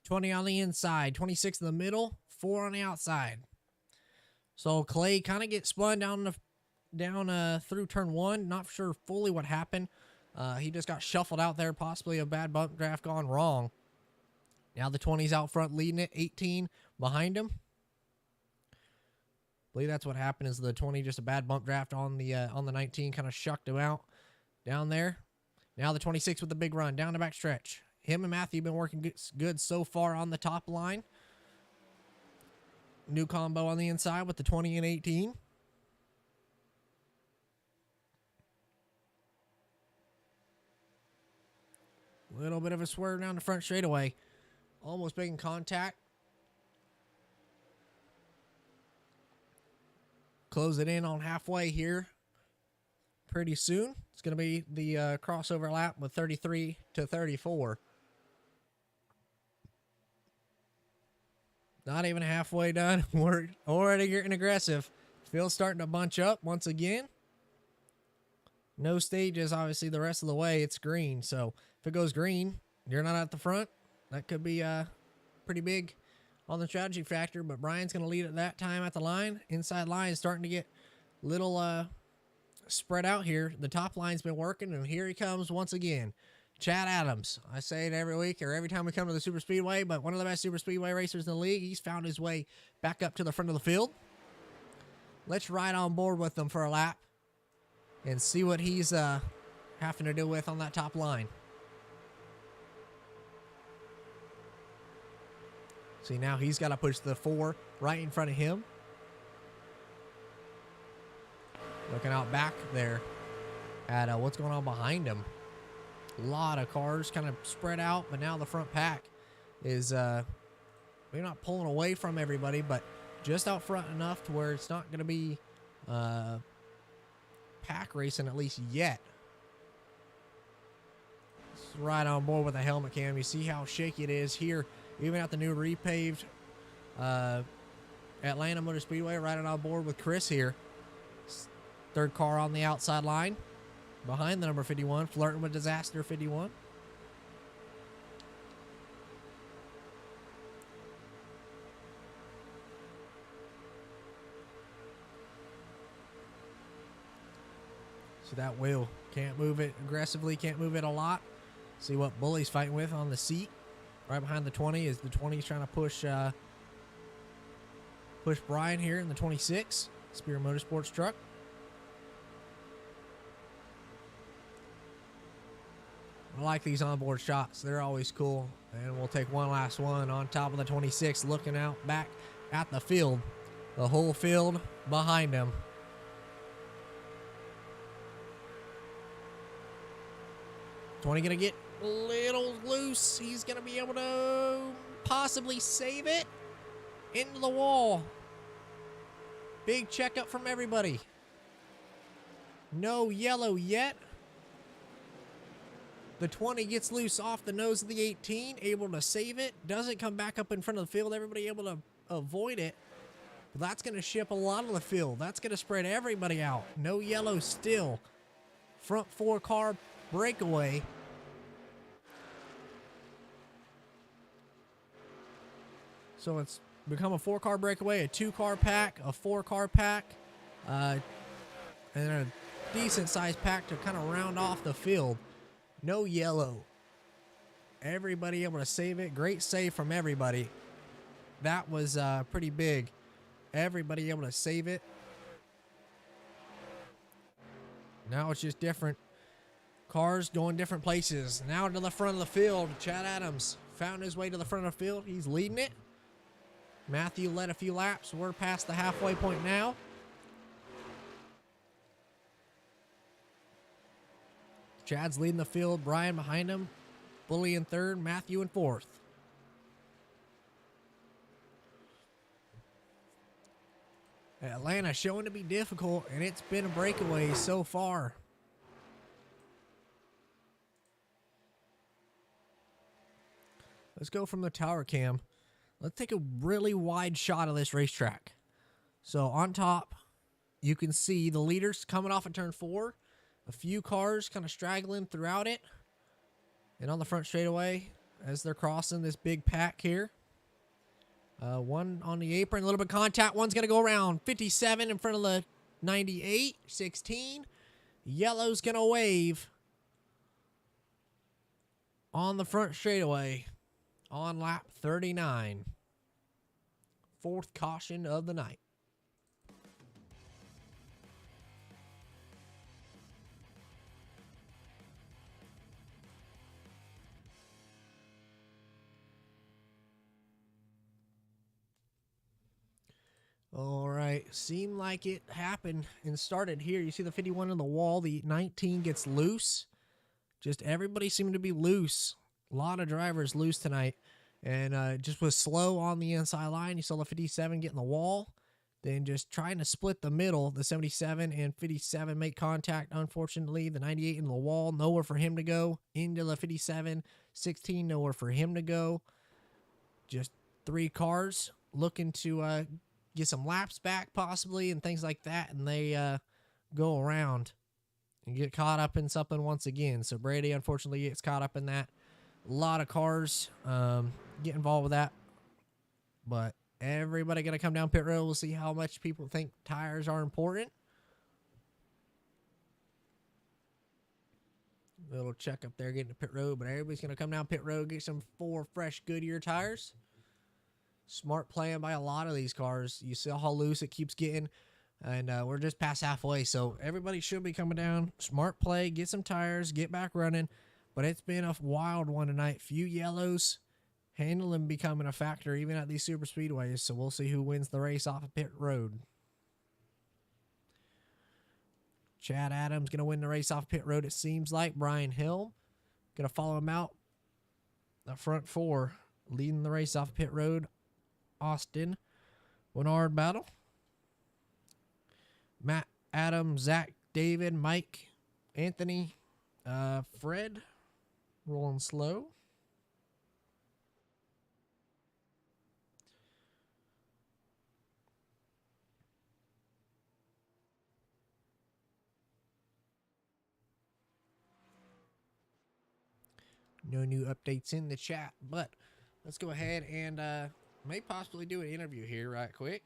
20 on the inside, 26 in the middle, 4 on the outside. So Clay kind of gets spun down through turn 1. Not sure fully what happened. He just got shuffled out there, possibly a bad bump draft gone wrong. Now the 20's out front leading it, 18 behind him. I believe that's what happened, is the 20 just a bad bump draft on the 19, kind of shucked him out down there. Now the 26 with the big run down the back stretch. Him and Matthew have been working good so far on the top line. New combo on the inside with the 20 and 18. Little bit of a swerve down the front straightaway. Almost making contact. Close it in on halfway here pretty soon. It's going to be the crossover lap with 33 to 34. Not even halfway done. We're already getting aggressive. Field's starting to bunch up once again. No stages, obviously, the rest of the way. It's green. So if it goes green, you're not at the front. That could be pretty big on the strategy factor. But Brian's going to lead at that time at the line. Inside line is starting to get little spread out here. The top line's been working, and here he comes once again. Chad Adams. I say it every week or every time we come to the super speedway, but one of the best super speedway racers in the league. He's found his way back up to the front of the field. Let's ride on board with him for a lap and see what he's having to deal with on that top line. See, now he's got to push the 4 right in front of him. Looking out back there at what's going on behind him. A lot of cars kind of spread out, but now the front pack is maybe not pulling away from everybody, but just out front enough to where it's not going to be pack racing, at least yet. It's right on board with the helmet cam. You see how shaky it is here, even at the new repaved Atlanta Motor Speedway. Riding on board with Chris here. Third car on the outside line. behind the number 51, flirting with Disaster 51. So that wheel can't move it aggressively, can't move it a lot. See what Bully's fighting with on the seat. Right behind the 20 is the 20's trying to push Brian here in the 26 Spear Motorsports truck. I like these onboard shots. They're always cool. And we'll take one last one on top of the 26, looking out back at the field. The whole field behind him. 20 gonna get a little loose. He's gonna be able to possibly save it into the wall. Big checkup from everybody. No yellow yet. The 20 gets loose off the nose of the 18, able to save it. Doesn't come back up in front of the field. Everybody able to avoid it. But that's going to ship a lot of the field. That's going to spread everybody out. No yellow still. Front 4-car breakaway. So it's become a 4-car breakaway, a 2-car pack, a 4-car pack, and a decent-sized pack to kind of round off the field. No yellow. Everybody able to save it. Great save from everybody. That was pretty big. Everybody able to save it. Now it's just different cars going different places. Now to the front of the field. Chad Adams found his way to the front of the field. He's leading it. Matthew led a few laps. We're past the halfway point now. Chad's leading the field. Brian behind him. Bully in third. Matthew in fourth. Atlanta showing to be difficult, and it's been a breakaway so far. Let's go from the tower cam. Let's take a really wide shot of this racetrack. So on top, you can see the leaders coming off of turn 4. A few cars kind of straggling throughout it. And on the front straightaway, as they're crossing this big pack here. One on the apron, a little bit of contact. One's going to go around 57 in front of the 98, 16. Yellow's going to wave on the front straightaway on lap 39. Fourth caution of the night. All right, seemed like it happened and started here. You see the 51 on the wall. The 19 gets loose. Just everybody seemed to be loose. A lot of drivers loose tonight. And just was slow on the inside line. You saw the 57 get in the wall. Then just trying to split the middle. The 77 and 57 make contact. Unfortunately, the 98 in the wall. Nowhere for him to go. Into the 57. 16, nowhere for him to go. Just 3 cars looking to get some laps back possibly and things like that. And they go around and get caught up in something once again. So Brady, unfortunately, gets caught up in that. A lot of cars get involved with that. But everybody going to come down pit road. We'll see how much people think tires are important. Little check up there getting to pit road. But everybody's going to come down pit road, get some 4 fresh Goodyear tires. Smart playing by a lot of these cars. You see how loose it keeps getting. And we're just past halfway. So everybody should be coming down. Smart play. Get some tires. Get back running. But it's been a wild one tonight. Few yellows. Handling becoming a factor even at these super speedways. So we'll see who wins the race off of pit road. Chad Adams going to win the race off pit road, it seems like. Brian Hill going to follow him out. The front 4 leading the race off pit road. Austin Winard battle. Matt, Adam, Zach, David, Mike, Anthony, Fred rolling slow. No new updates in the chat, but let's go ahead and may possibly do an interview here right quick.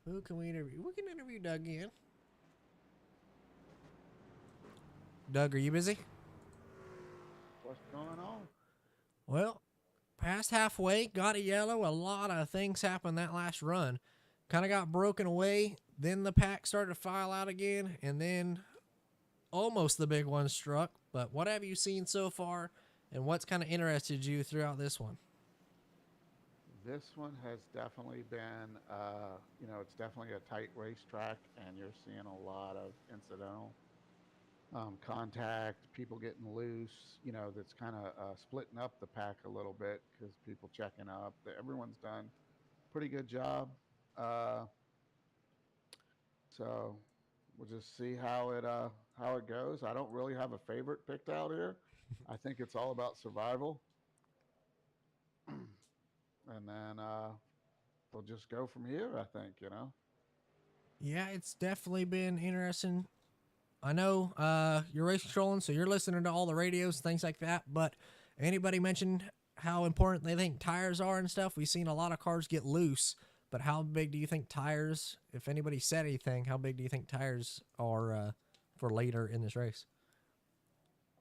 Who can we interview? We can interview Doug again. Doug, are you busy? What's going on? Well, past halfway, got a yellow. A lot of things happened that last run. Kind of got broken away. Then the pack started to file out again, and then almost the big one struck. But what have you seen so far, and what's kind of interested you throughout this one? This one has definitely been, it's definitely a tight racetrack, and you're seeing a lot of incidental contact, people getting loose. That's kind of splitting up the pack a little bit because people checking up. Everyone's done a pretty good job. So we'll just see how it goes. I don't really have a favorite picked out here. I think it's all about survival. And then we'll just go from here, I think. Yeah, it's definitely been interesting. I know you're race controlling, so you're listening to all the radios, things like that, but anybody mentioned how important they think tires are and stuff? We've seen a lot of cars get loose, but how big do you think tires, if anybody said anything, how big do you think tires are for later in this race?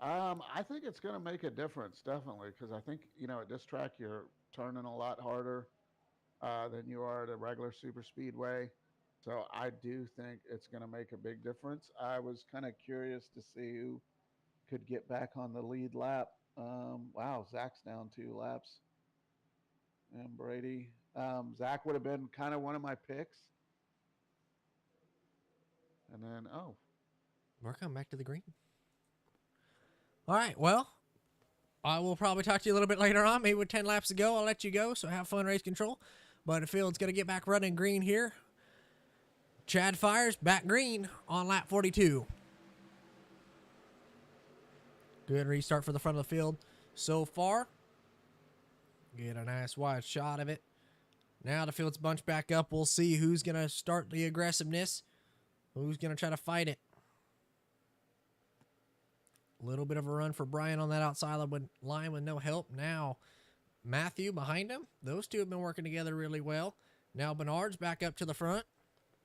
I think it's going to make a difference, definitely, because I think, at this track, you're turning a lot harder than you are at a regular super speedway. So I do think it's going to make a big difference. I was kind of curious to see who could get back on the lead lap. Wow, Zach's down 2 laps. And Brady. Zach would have been kind of one of my picks. And then, We're coming back to the green. All right, well, I will probably talk to you a little bit later on. Maybe with 10 laps to go, I'll let you go, so have fun race control. But the field's going to get back running green here. Chad fires back green on lap 42. Good restart for the front of the field so far. Get a nice wide shot of it. Now the field's bunched back up. We'll see who's going to start the aggressiveness. Who's going to try to fight it. A little bit of a run for Brian on that outside line with no help. Now Matthew behind him. Those two have been working together really well. Now Bernard's back up to the front.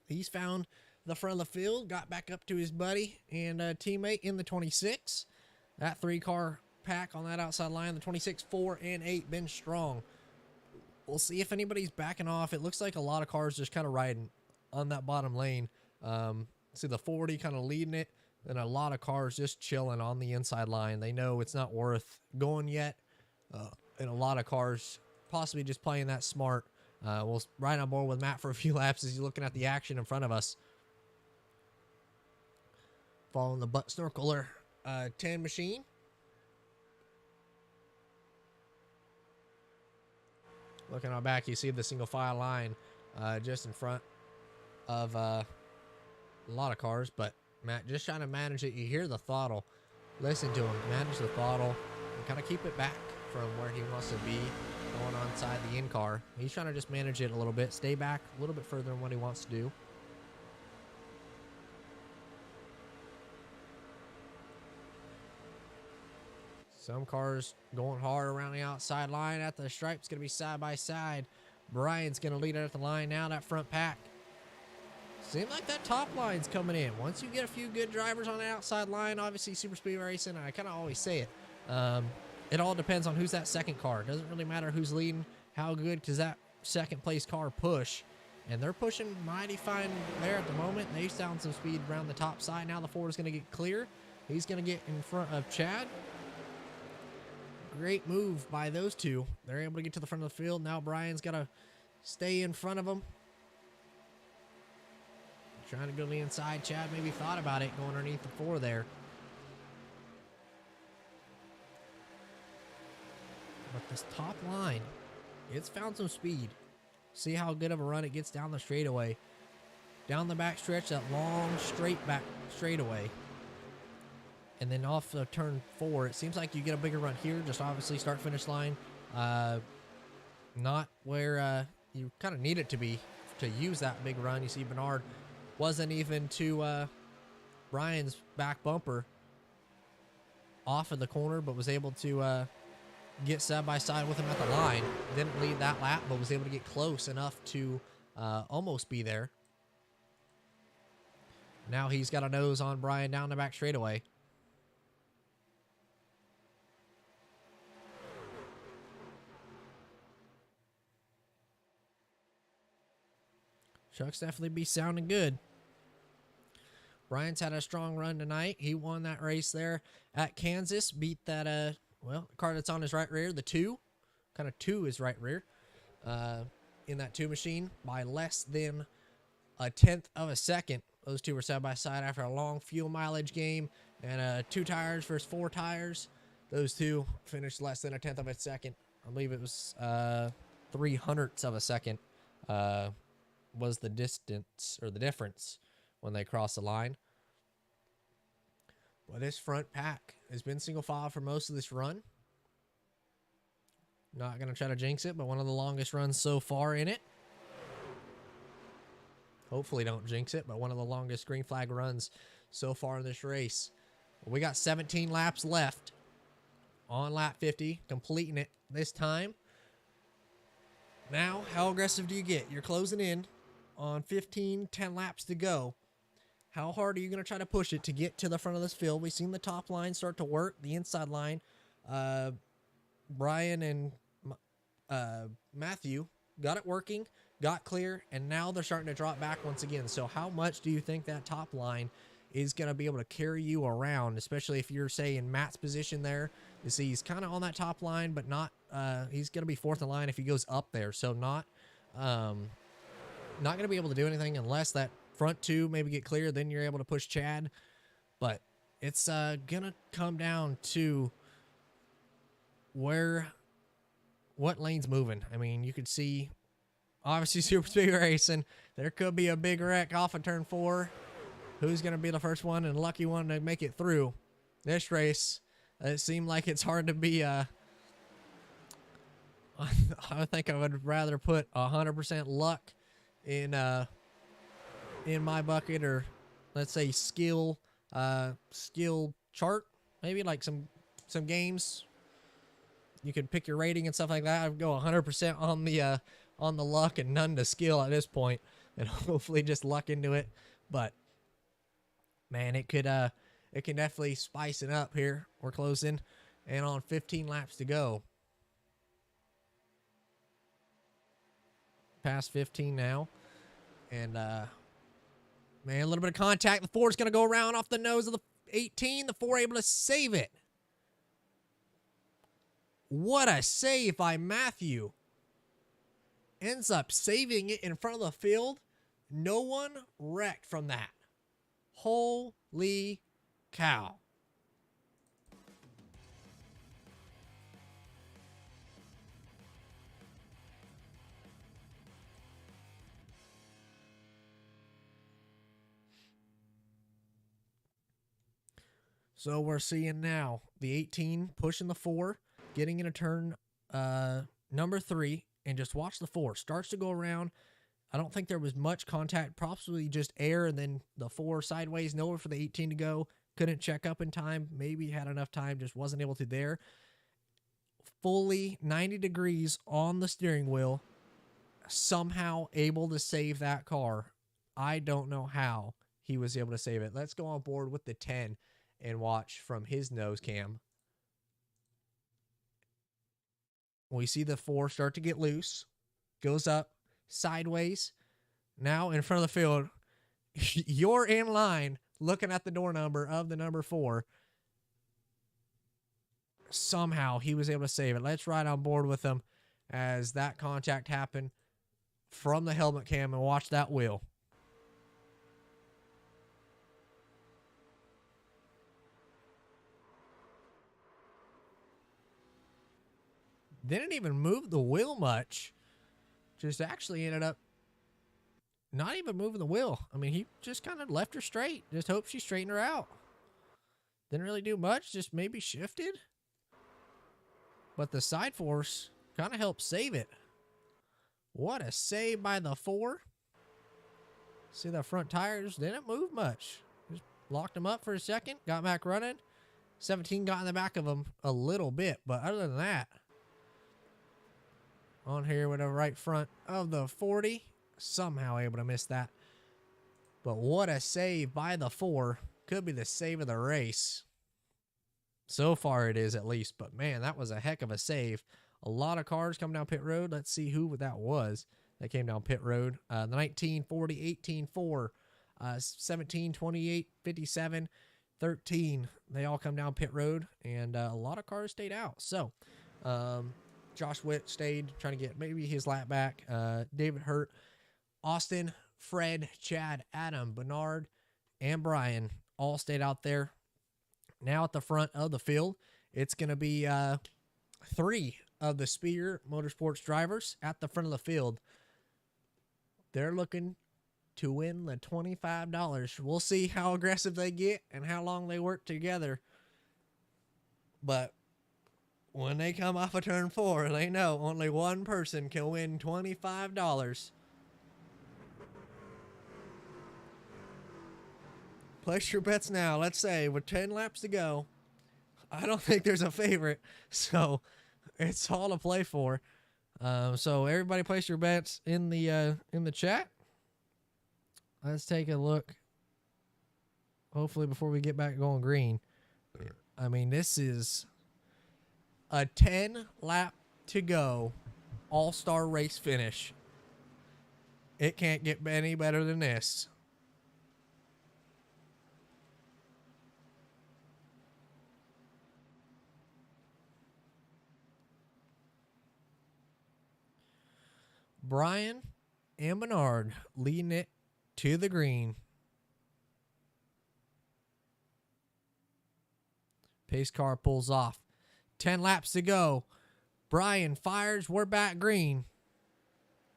He's found the front of the field, got back up to his buddy and teammate in the 26. That 3-car pack on that outside line, the 26, 4, and 8, been strong. We'll see if anybody's backing off. It looks like a lot of cars just kind of riding on that bottom lane. See the 40 kind of leading it, and a lot of cars just chilling on the inside line. They know it's not worth going yet, and a lot of cars possibly just playing that smart. We'll ride on board with Matt for a few laps as he's looking at the action in front of us. Following the butt snorkeler 10 machine. Looking on back, you see the single file line just in front of a lot of cars, but Matt just trying to manage it. You hear the throttle. Listen to him. Manage the throttle and kind of keep it back from where he wants to be going on inside the in-car. He's trying to just manage it a little bit, stay back a little bit further than what he wants to do. Some cars going hard around the outside line at the stripe. It's going to be side by side. Brian's going to lead it at the line now, that front pack. Seems like that top line's coming in. Once you get a few good drivers on the outside line, obviously Super Speed Racing, I kind of always say it, it all depends on who's that second car. It doesn't really matter who's leading, how good, because that second place car push, and they're pushing mighty fine there at the moment. They found some speed around the top side. Now the Ford is going to get clear. He's going to get in front of Chad. Great move by those two. They're able to get to the front of the field. Now Brian's got to stay in front of them. Trying to go to the inside. Chad maybe thought about it going underneath the 4 there. But this top line, it's found some speed. See how good of a run it gets down the straightaway. Down the back stretch, that long straight back straightaway. And then off the turn 4, it seems like you get a bigger run here. Just obviously start finish line. Not where you kind of need it to be to use that big run. You see Bernard wasn't even too Brian's back bumper off of the corner, but was able to get side by side with him at the line. Didn't lead that lap, but was able to get close enough to almost be there. Now he's got a nose on Brian down the back straightaway. Trucks definitely be sounding good. Brian's had a strong run tonight. He won that race there at Kansas. Beat that, car that's on his right rear, the 2. Kind of 2 is right rear. In that 2 machine by less than a 1/10 of a second. Those two were side by side after a long fuel mileage game and 2 tires versus 4 tires. Those two finished less than a 1/10 of a second. I believe it was 0.03 of a second was the distance or the difference when they crossed the line. Well, this front pack has been single file for most of this run. Not going to try to jinx it, but one of the longest runs so far in it. Hopefully don't jinx it, but one of the longest green flag runs so far in this race. We got 17 laps left on lap 50, completing it this time. Now, how aggressive do you get? You're closing in on 10 laps to go. How hard are you going to try to push it to get to the front of this field? We've seen the top line start to work, the inside line. Brian and Matthew got it working, got clear, and now they're starting to drop back once again. So how much do you think that top line is going to be able to carry you around, especially if you're, say, in Matt's position there? You see he's kind of on that top line, but not he's going to be 4th in line if he goes up there. So not going to be able to do anything unless that front 2 maybe get clear. Then you're able to push Chad. But it's going to come down to what lane's moving. I mean, you could see, obviously, Super Speed Racing. There could be a big wreck off of turn 4. Who's going to be the first one and lucky one to make it through this race? It seemed like it's hard to be I think I would rather put 100% luck in my bucket, or let's say skill chart, maybe like some games you could pick your rating and stuff like that. I'd go 100% on the luck and none to skill at this point, and hopefully just luck into it. But man, it can definitely spice it up here. We're closing and on 15 laps to go. Past 15 now. And, man, a little bit of contact. The 4 is going to go around off the nose of the 18. The 4 able to save it. What a save by Matthew. Ends up saving it in front of the field. No one wrecked from that. Holy cow. So we're seeing now the 18 pushing the 4, getting in a turn number 3, and just watch the 4. Starts to go around. I don't think there was much contact, probably just air, and then the 4 sideways, nowhere for the 18 to go. Couldn't check up in time. Maybe had enough time, just wasn't able to there. Fully 90 degrees on the steering wheel. Somehow able to save that car. I don't know how he was able to save it. Let's go on board with the 10 and watch from his nose cam. We see the 4 start to get loose. Goes up sideways. Now in front of the field. You're in line looking at the door number of the number 4. Somehow he was able to save it. Let's ride on board with him as that contact happened from the helmet cam and watch that wheel. Didn't even move the wheel much. Just actually ended up not even moving the wheel. I mean, he just kind of left her straight. Just hoped she straightened her out. Didn't really do much. Just maybe shifted. But the side force kind of helped save it. What a save by the 4. See, the front tires didn't move much. Just locked him up for a second, got back running. 17 got in the back of him a little bit, but other than that, on here with the right front of the 40, somehow able to miss that. But what a save by the 4. Could be the save of the race. So far it is, at least. But man, that was a heck of a save. A lot of cars coming down pit road. Let's see who that was that came down pit road. The 19, 40, 18, 4, 17, 28, 57, 13. They all come down pit road, and a lot of cars stayed out. So Josh Witt stayed, trying to get maybe his lap back. David Hurt, Austin, Fred, Chad, Adam, Bernard, and Brian all stayed out there. Now at the front of the field, it's going to be 3 of the Spear Motorsports drivers at the front of the field. They're looking to win the $25. We'll see how aggressive they get and how long they work together. But when they come off of turn 4, they know only one person can win $25. Place your bets now. Let's say with 10 laps to go, I don't think there's a favorite, so it's all to play for. So everybody place your bets in the chat. Let's take a look. Hopefully before we get back going green. I mean, this is a 10 lap to go all-star race finish. It can't get any better than this. Brian and Bernard leading it to the green. Pace car pulls off. 10 laps to go. Brian fires. We're back green.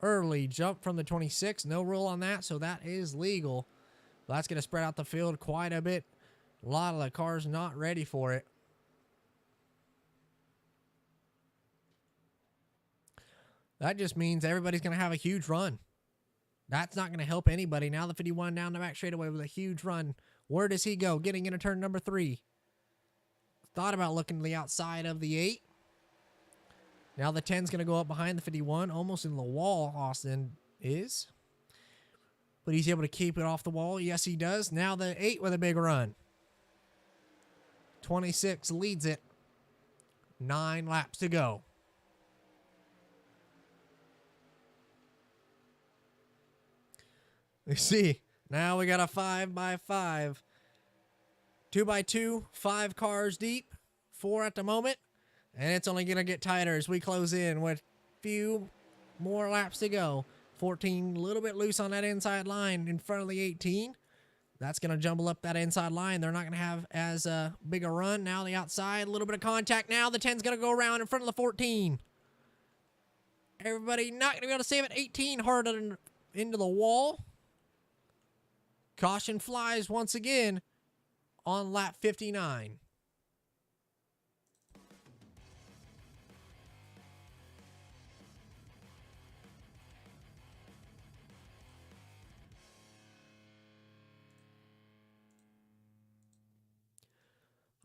Early jump from the 26. No rule on that, so that is legal. That's going to spread out the field quite a bit. A lot of the cars not ready for it. That just means everybody's going to have a huge run. That's not going to help anybody. Now the 51 down the back straightaway with a huge run. Where does he go? Getting into turn number 3. Thought about looking to the outside of the 8. Now the 10's going to go up behind the 51. Almost in the wall, Austin is. But he's able to keep it off the wall. Yes, he does. Now the 8 with a big run. 26 leads it. 9 laps to go. You see, now we got a 5x5. 2x2, 5 cars deep, 4 at the moment, and it's only going to get tighter as we close in with few more laps to go. 14 a little bit loose on that inside line in front of the 18. That's going to jumble up that inside line. They're not going to have as big a run. Now the outside, a little bit of contact. Now the 10's going to go around in front of the 14. Everybody not going to be able to save it. 18 hard into the wall. Caution flies once again on lap 59.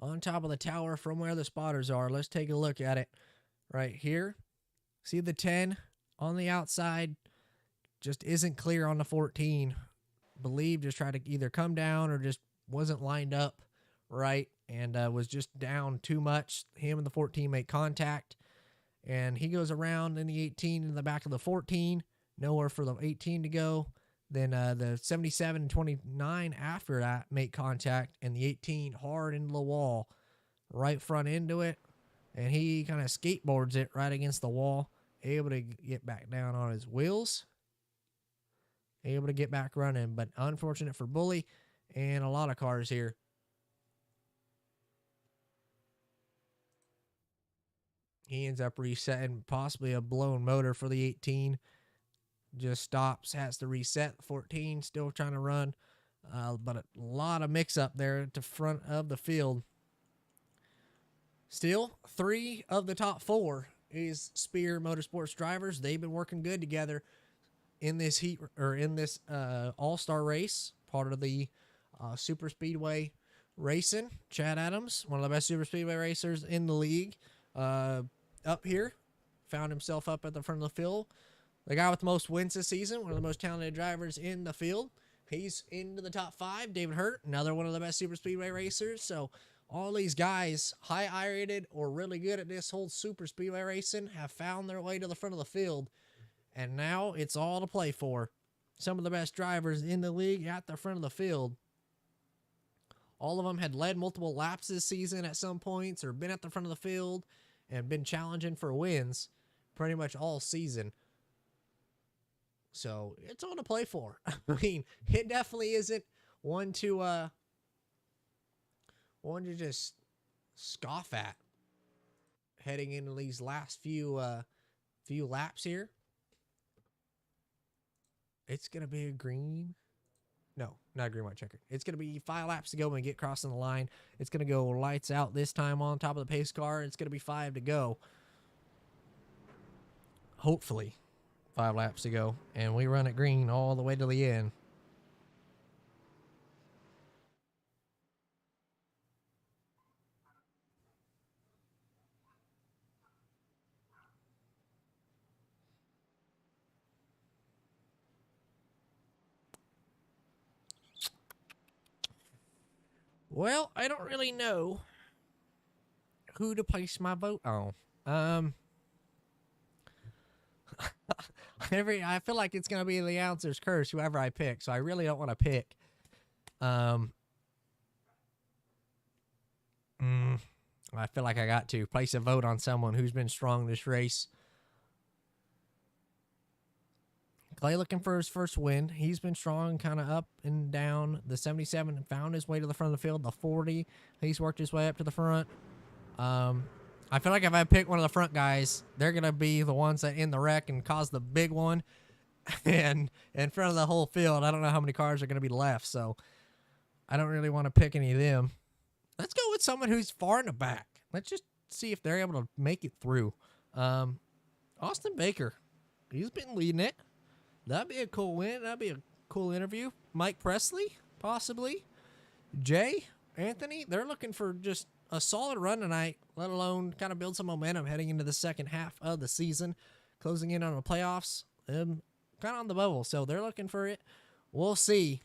On top of the tower from where the spotters are, let's take a look at it right here. See the 10 on the outside just isn't clear on the 14. Believe just tried to either come down or just wasn't lined up right and was just down too much. Him and the 14 make contact, and he goes around in the 18 in the back of the 14. Nowhere for the 18 to go. Then the 77 and 29 after that make contact, and the 18 hard into the wall, right front into it, and he kind of skateboards it right against the wall, able to get back down on his wheels. Able to get back running, but unfortunate for Bully and a lot of cars here. He ends up resetting, possibly a blown motor for the 18. Just stops, has to reset. 14 still trying to run, but a lot of mix-up there at the front of the field. Still, 3 of the top 4 is Spear Motorsports drivers. They've been working good together in this heat or in this all-star race, part of the super speedway racing. Chad Adams, one of the best super speedway racers in the league, up here, found himself up at the front of the field. The guy with the most wins this season, one of the most talented drivers in the field. He's into the top 5. David Hurt, another one of the best super speedway racers. So all these guys, high I-rated or really good at this whole super speedway racing, have found their way to the front of the field. And now it's all to play for. Some of the best drivers in the league at the front of the field. All of them had led multiple laps this season at some points or been at the front of the field and been challenging for wins pretty much all season. So it's all to play for. I mean, it definitely isn't one to just scoff at heading into these last few laps here. It's gonna be a green. No, not a green, white, checker. It's gonna be 5 laps to go when we get crossing the line. It's gonna go lights out this time on top of the pace car. It's gonna be 5 to go. Hopefully. 5 laps to go, and we run it green all the way to the end. Well, I don't really know who to place my vote on. I feel like it's gonna be the announcer's curse, whoever I pick. So I really don't want to pick. I feel like I got to place a vote on someone who's been strong this race. Clay looking for his first win. He's been strong, kind of up and down. The 77 found his way to the front of the field. The 40, he's worked his way up to the front. I feel like if I pick one of the front guys, they're going to be the ones that end the wreck and cause the big one. And in front of the whole field, I don't know how many cars are going to be left. So I don't really want to pick any of them. Let's go with someone who's far in the back. Let's just see if they're able to make it through. Austin Baker. He's been leading it. That'd be a cool win. That'd be a cool interview. Mike Presley, possibly. Jay, Anthony, they're looking for just a solid run tonight, let alone kind of build some momentum heading into the second half of the season, closing in on the playoffs, kind of on the bubble. So they're looking for it. We'll see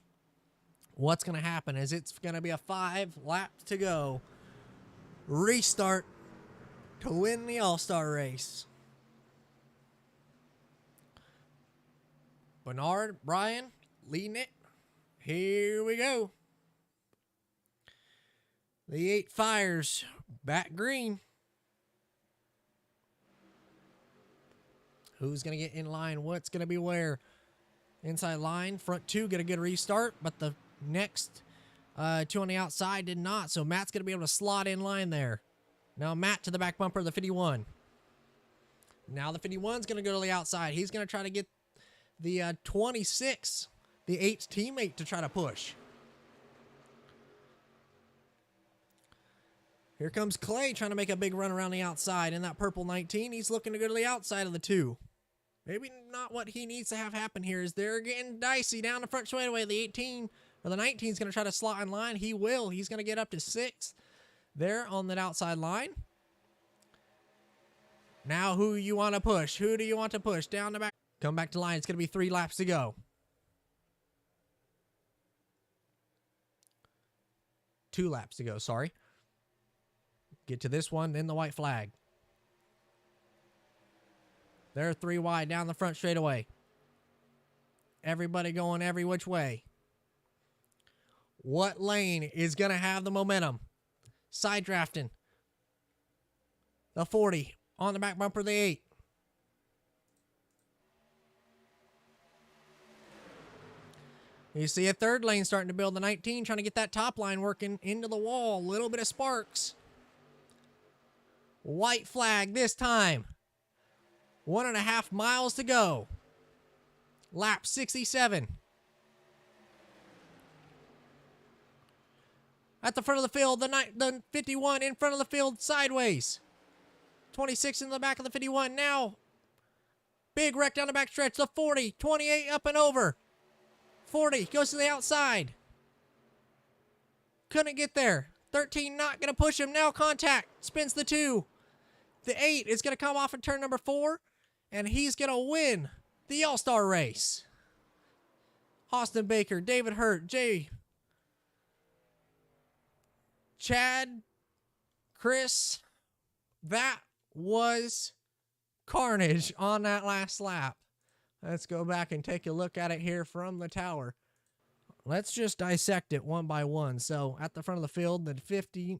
what's going to happen, as it's going to be a 5 laps to go. Restart to win the All-Star race. Bernard, Brian, leading it. Here we go. The 8 fires back green. Who's going to get in line? What's going to be where? Inside line, front 2 get a good restart, but the next 2 on the outside did not. So Matt's going to be able to slot in line there. Now Matt to the back bumper of the 51. Now the 51's going to go to the outside. He's going to try to get the 26, the 8's teammate, to try to push. Here comes Clay trying to make a big run around the outside in that purple 19. He's looking to go to the outside of the 2. Maybe not what he needs to have happen here, is they're getting dicey down the front straightaway. The 18 or the 19 is going to try to slot in line. He will. He's going to get up to 6th there on that outside line. Now who you want to push? Who do you want to push? Down the back. Come back to line. It's going to be 3 laps to go. 2 laps to go, sorry. Get to this one, then the white flag. They're 3 wide down the front straightaway. Everybody going every which way. What lane is going to have the momentum? Side drafting. The 40 on the back bumper of the 8. You see a third lane starting to build. The 19 trying to get that top line working into the wall. A little bit of sparks. White flag this time. 1.5 miles to go. Lap 67. At the front of the field, the 51 in front of the field sideways. 26 in the back of the 51 now. Big wreck down the back stretch. The 40, 28 up and over. 40 goes to the outside. couldn't get there. 13 not going to push him. Now contact. Spins the 2. The 8 is going to come off in turn number 4, and he's going to win the All-Star race. Austin Baker, David Hurt, Chad, Chris, that was carnage on that last lap. Let's go back and take a look at it here from the tower. Let's just dissect it one by one. So at the front of the field, the 50,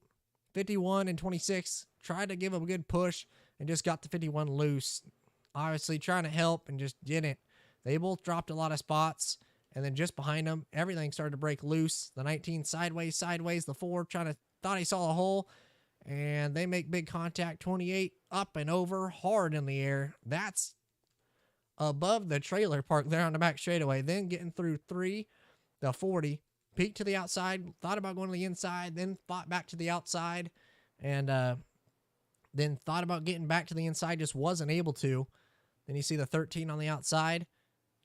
51, and 26 tried to give him a good push and just got the 51 loose. Obviously trying to help and just didn't. They both dropped a lot of spots. And then just behind them, everything started to break loose. The 19 sideways. The 4 thought he saw a hole. And they make big contact. 28 up and over, hard in the air. That's above the trailer park there on the back straightaway. Then getting through 3, the 40, peeked to the outside, thought about going to the inside, then fought back to the outside, and then thought about getting back to the inside, just wasn't able to. Then you see the 13 on the outside,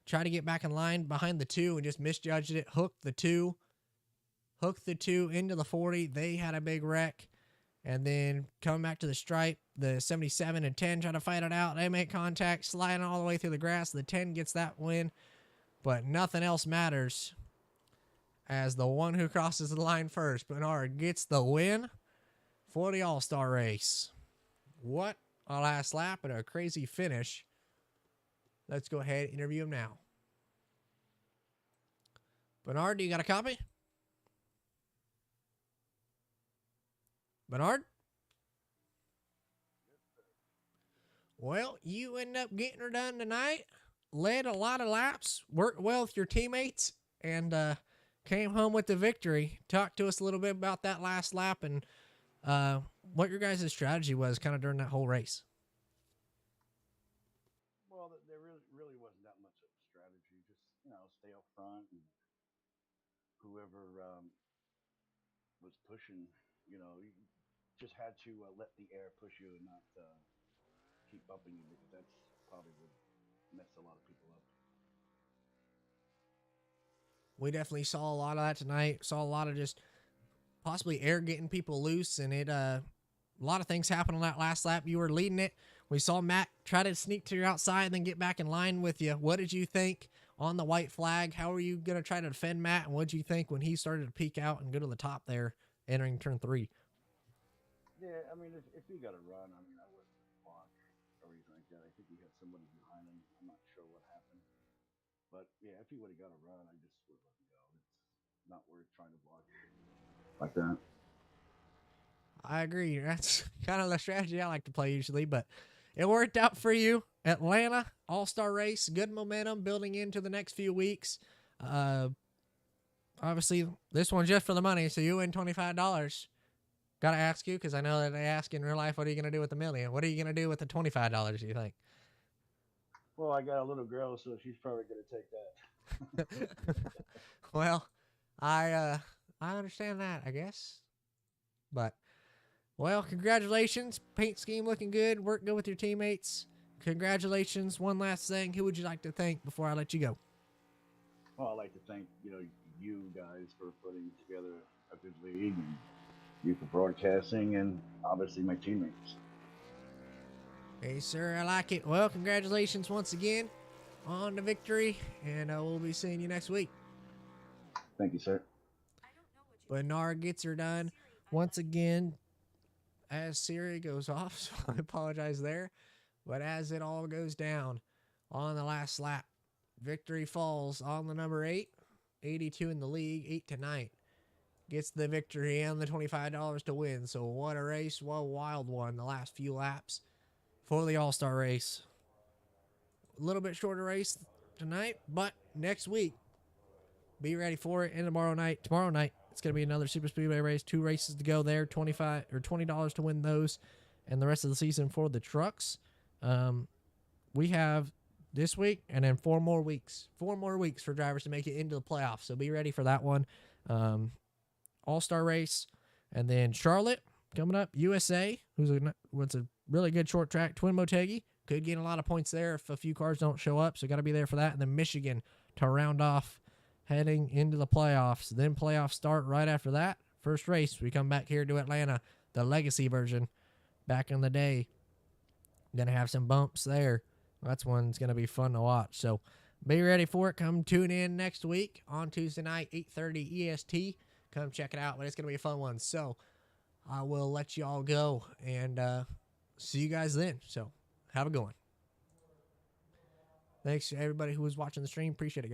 try to get back in line behind the 2 and just misjudged it, hooked the 2 into the 40. They had a big wreck. And then coming back to the stripe, the 77 and 10 try to fight it out. They make contact, sliding all the way through the grass. The 10 gets that win, but nothing else matters as the one who crosses the line first, Bernard, gets the win for the All-Star race. What a last lap and a crazy finish. Let's go ahead and interview him now. Bernard, do you got a copy? Bernard? Well, you end up getting her done tonight. Led a lot of laps, worked well with your teammates, and came home with the victory. Talk to us a little bit about that last lap and what your guys' strategy was kind of during that whole race. Well, there really wasn't that much of a strategy. Just, stay up front, and whoever was pushing, you just had to let the air push you and not keep bumping you, because that's probably would mess a lot of people up. We definitely saw a lot of that tonight. Saw a lot of just possibly air getting people loose, and it a lot of things happened on that last lap. You were leading it. We saw Matt try to sneak to your outside and then get back in line with you. What did you think on the white flag? How are you going to try to defend Matt, and what did you think when he started to peek out and go to the top there entering turn 3? Yeah, I mean, if he got a run, I wouldn't block or anything like that. I think he had somebody behind him. I'm not sure what happened. But, yeah, if he would have got a run, I just would let him go. It's not worth trying to block like that. I agree. That's kind of the strategy I like to play usually, but it worked out for you. Atlanta, All-Star race, good momentum building into the next few weeks. Obviously, this one's just for the money, so you win $25. Got to ask you, because I know that they ask in real life, what are you going to do with the $1 million? What are you going to do with the $25, do you think? Well, I got a little girl, so she's probably going to take that. Well, I understand that, I guess. But, well, congratulations. Paint scheme looking good. Work good with your teammates. Congratulations. One last thing. Who would you like to thank before I let you go? Well, I'd like to thank, you guys for putting together a good league, and you for broadcasting, and obviously my teammates. Hey, sir, I like it. Well, congratulations once again on the victory, and we'll be seeing you next week. Thank you, sir. Bernard gets her done once again as Siri goes off, so I apologize there. But as it all goes down on the last lap, victory falls on the number 8, 82 in the league, 8-9. Gets the victory and the $25 to win. So what a race, what a wild one the last few laps for the All-Star race. A little bit shorter race tonight, but next week, be ready for it. And tomorrow night, it's going to be another Super Speedway race. 2 races to go there, $20 to win those, and the rest of the season for the trucks. We have this week and then 4 more weeks. 4 more weeks for drivers to make it into the playoffs. So be ready for that one. All-Star race, and then Charlotte coming up. USA, what's a really good short track. Twin Motegi could gain a lot of points there if a few cars don't show up, so got to be there for that. And then Michigan to round off heading into the playoffs. Then playoffs start right after that first race. We come back here to Atlanta, the legacy version, back in the day. Gonna have some bumps there. That's one's gonna be fun to watch. So be ready for it. Come tune in next week on Tuesday night, 8:30 EST. Come check it out, but it's gonna be a fun one. So I will let you all go and see you guys then. So have a good one. Thanks to everybody who was watching the stream. Appreciate it, guys.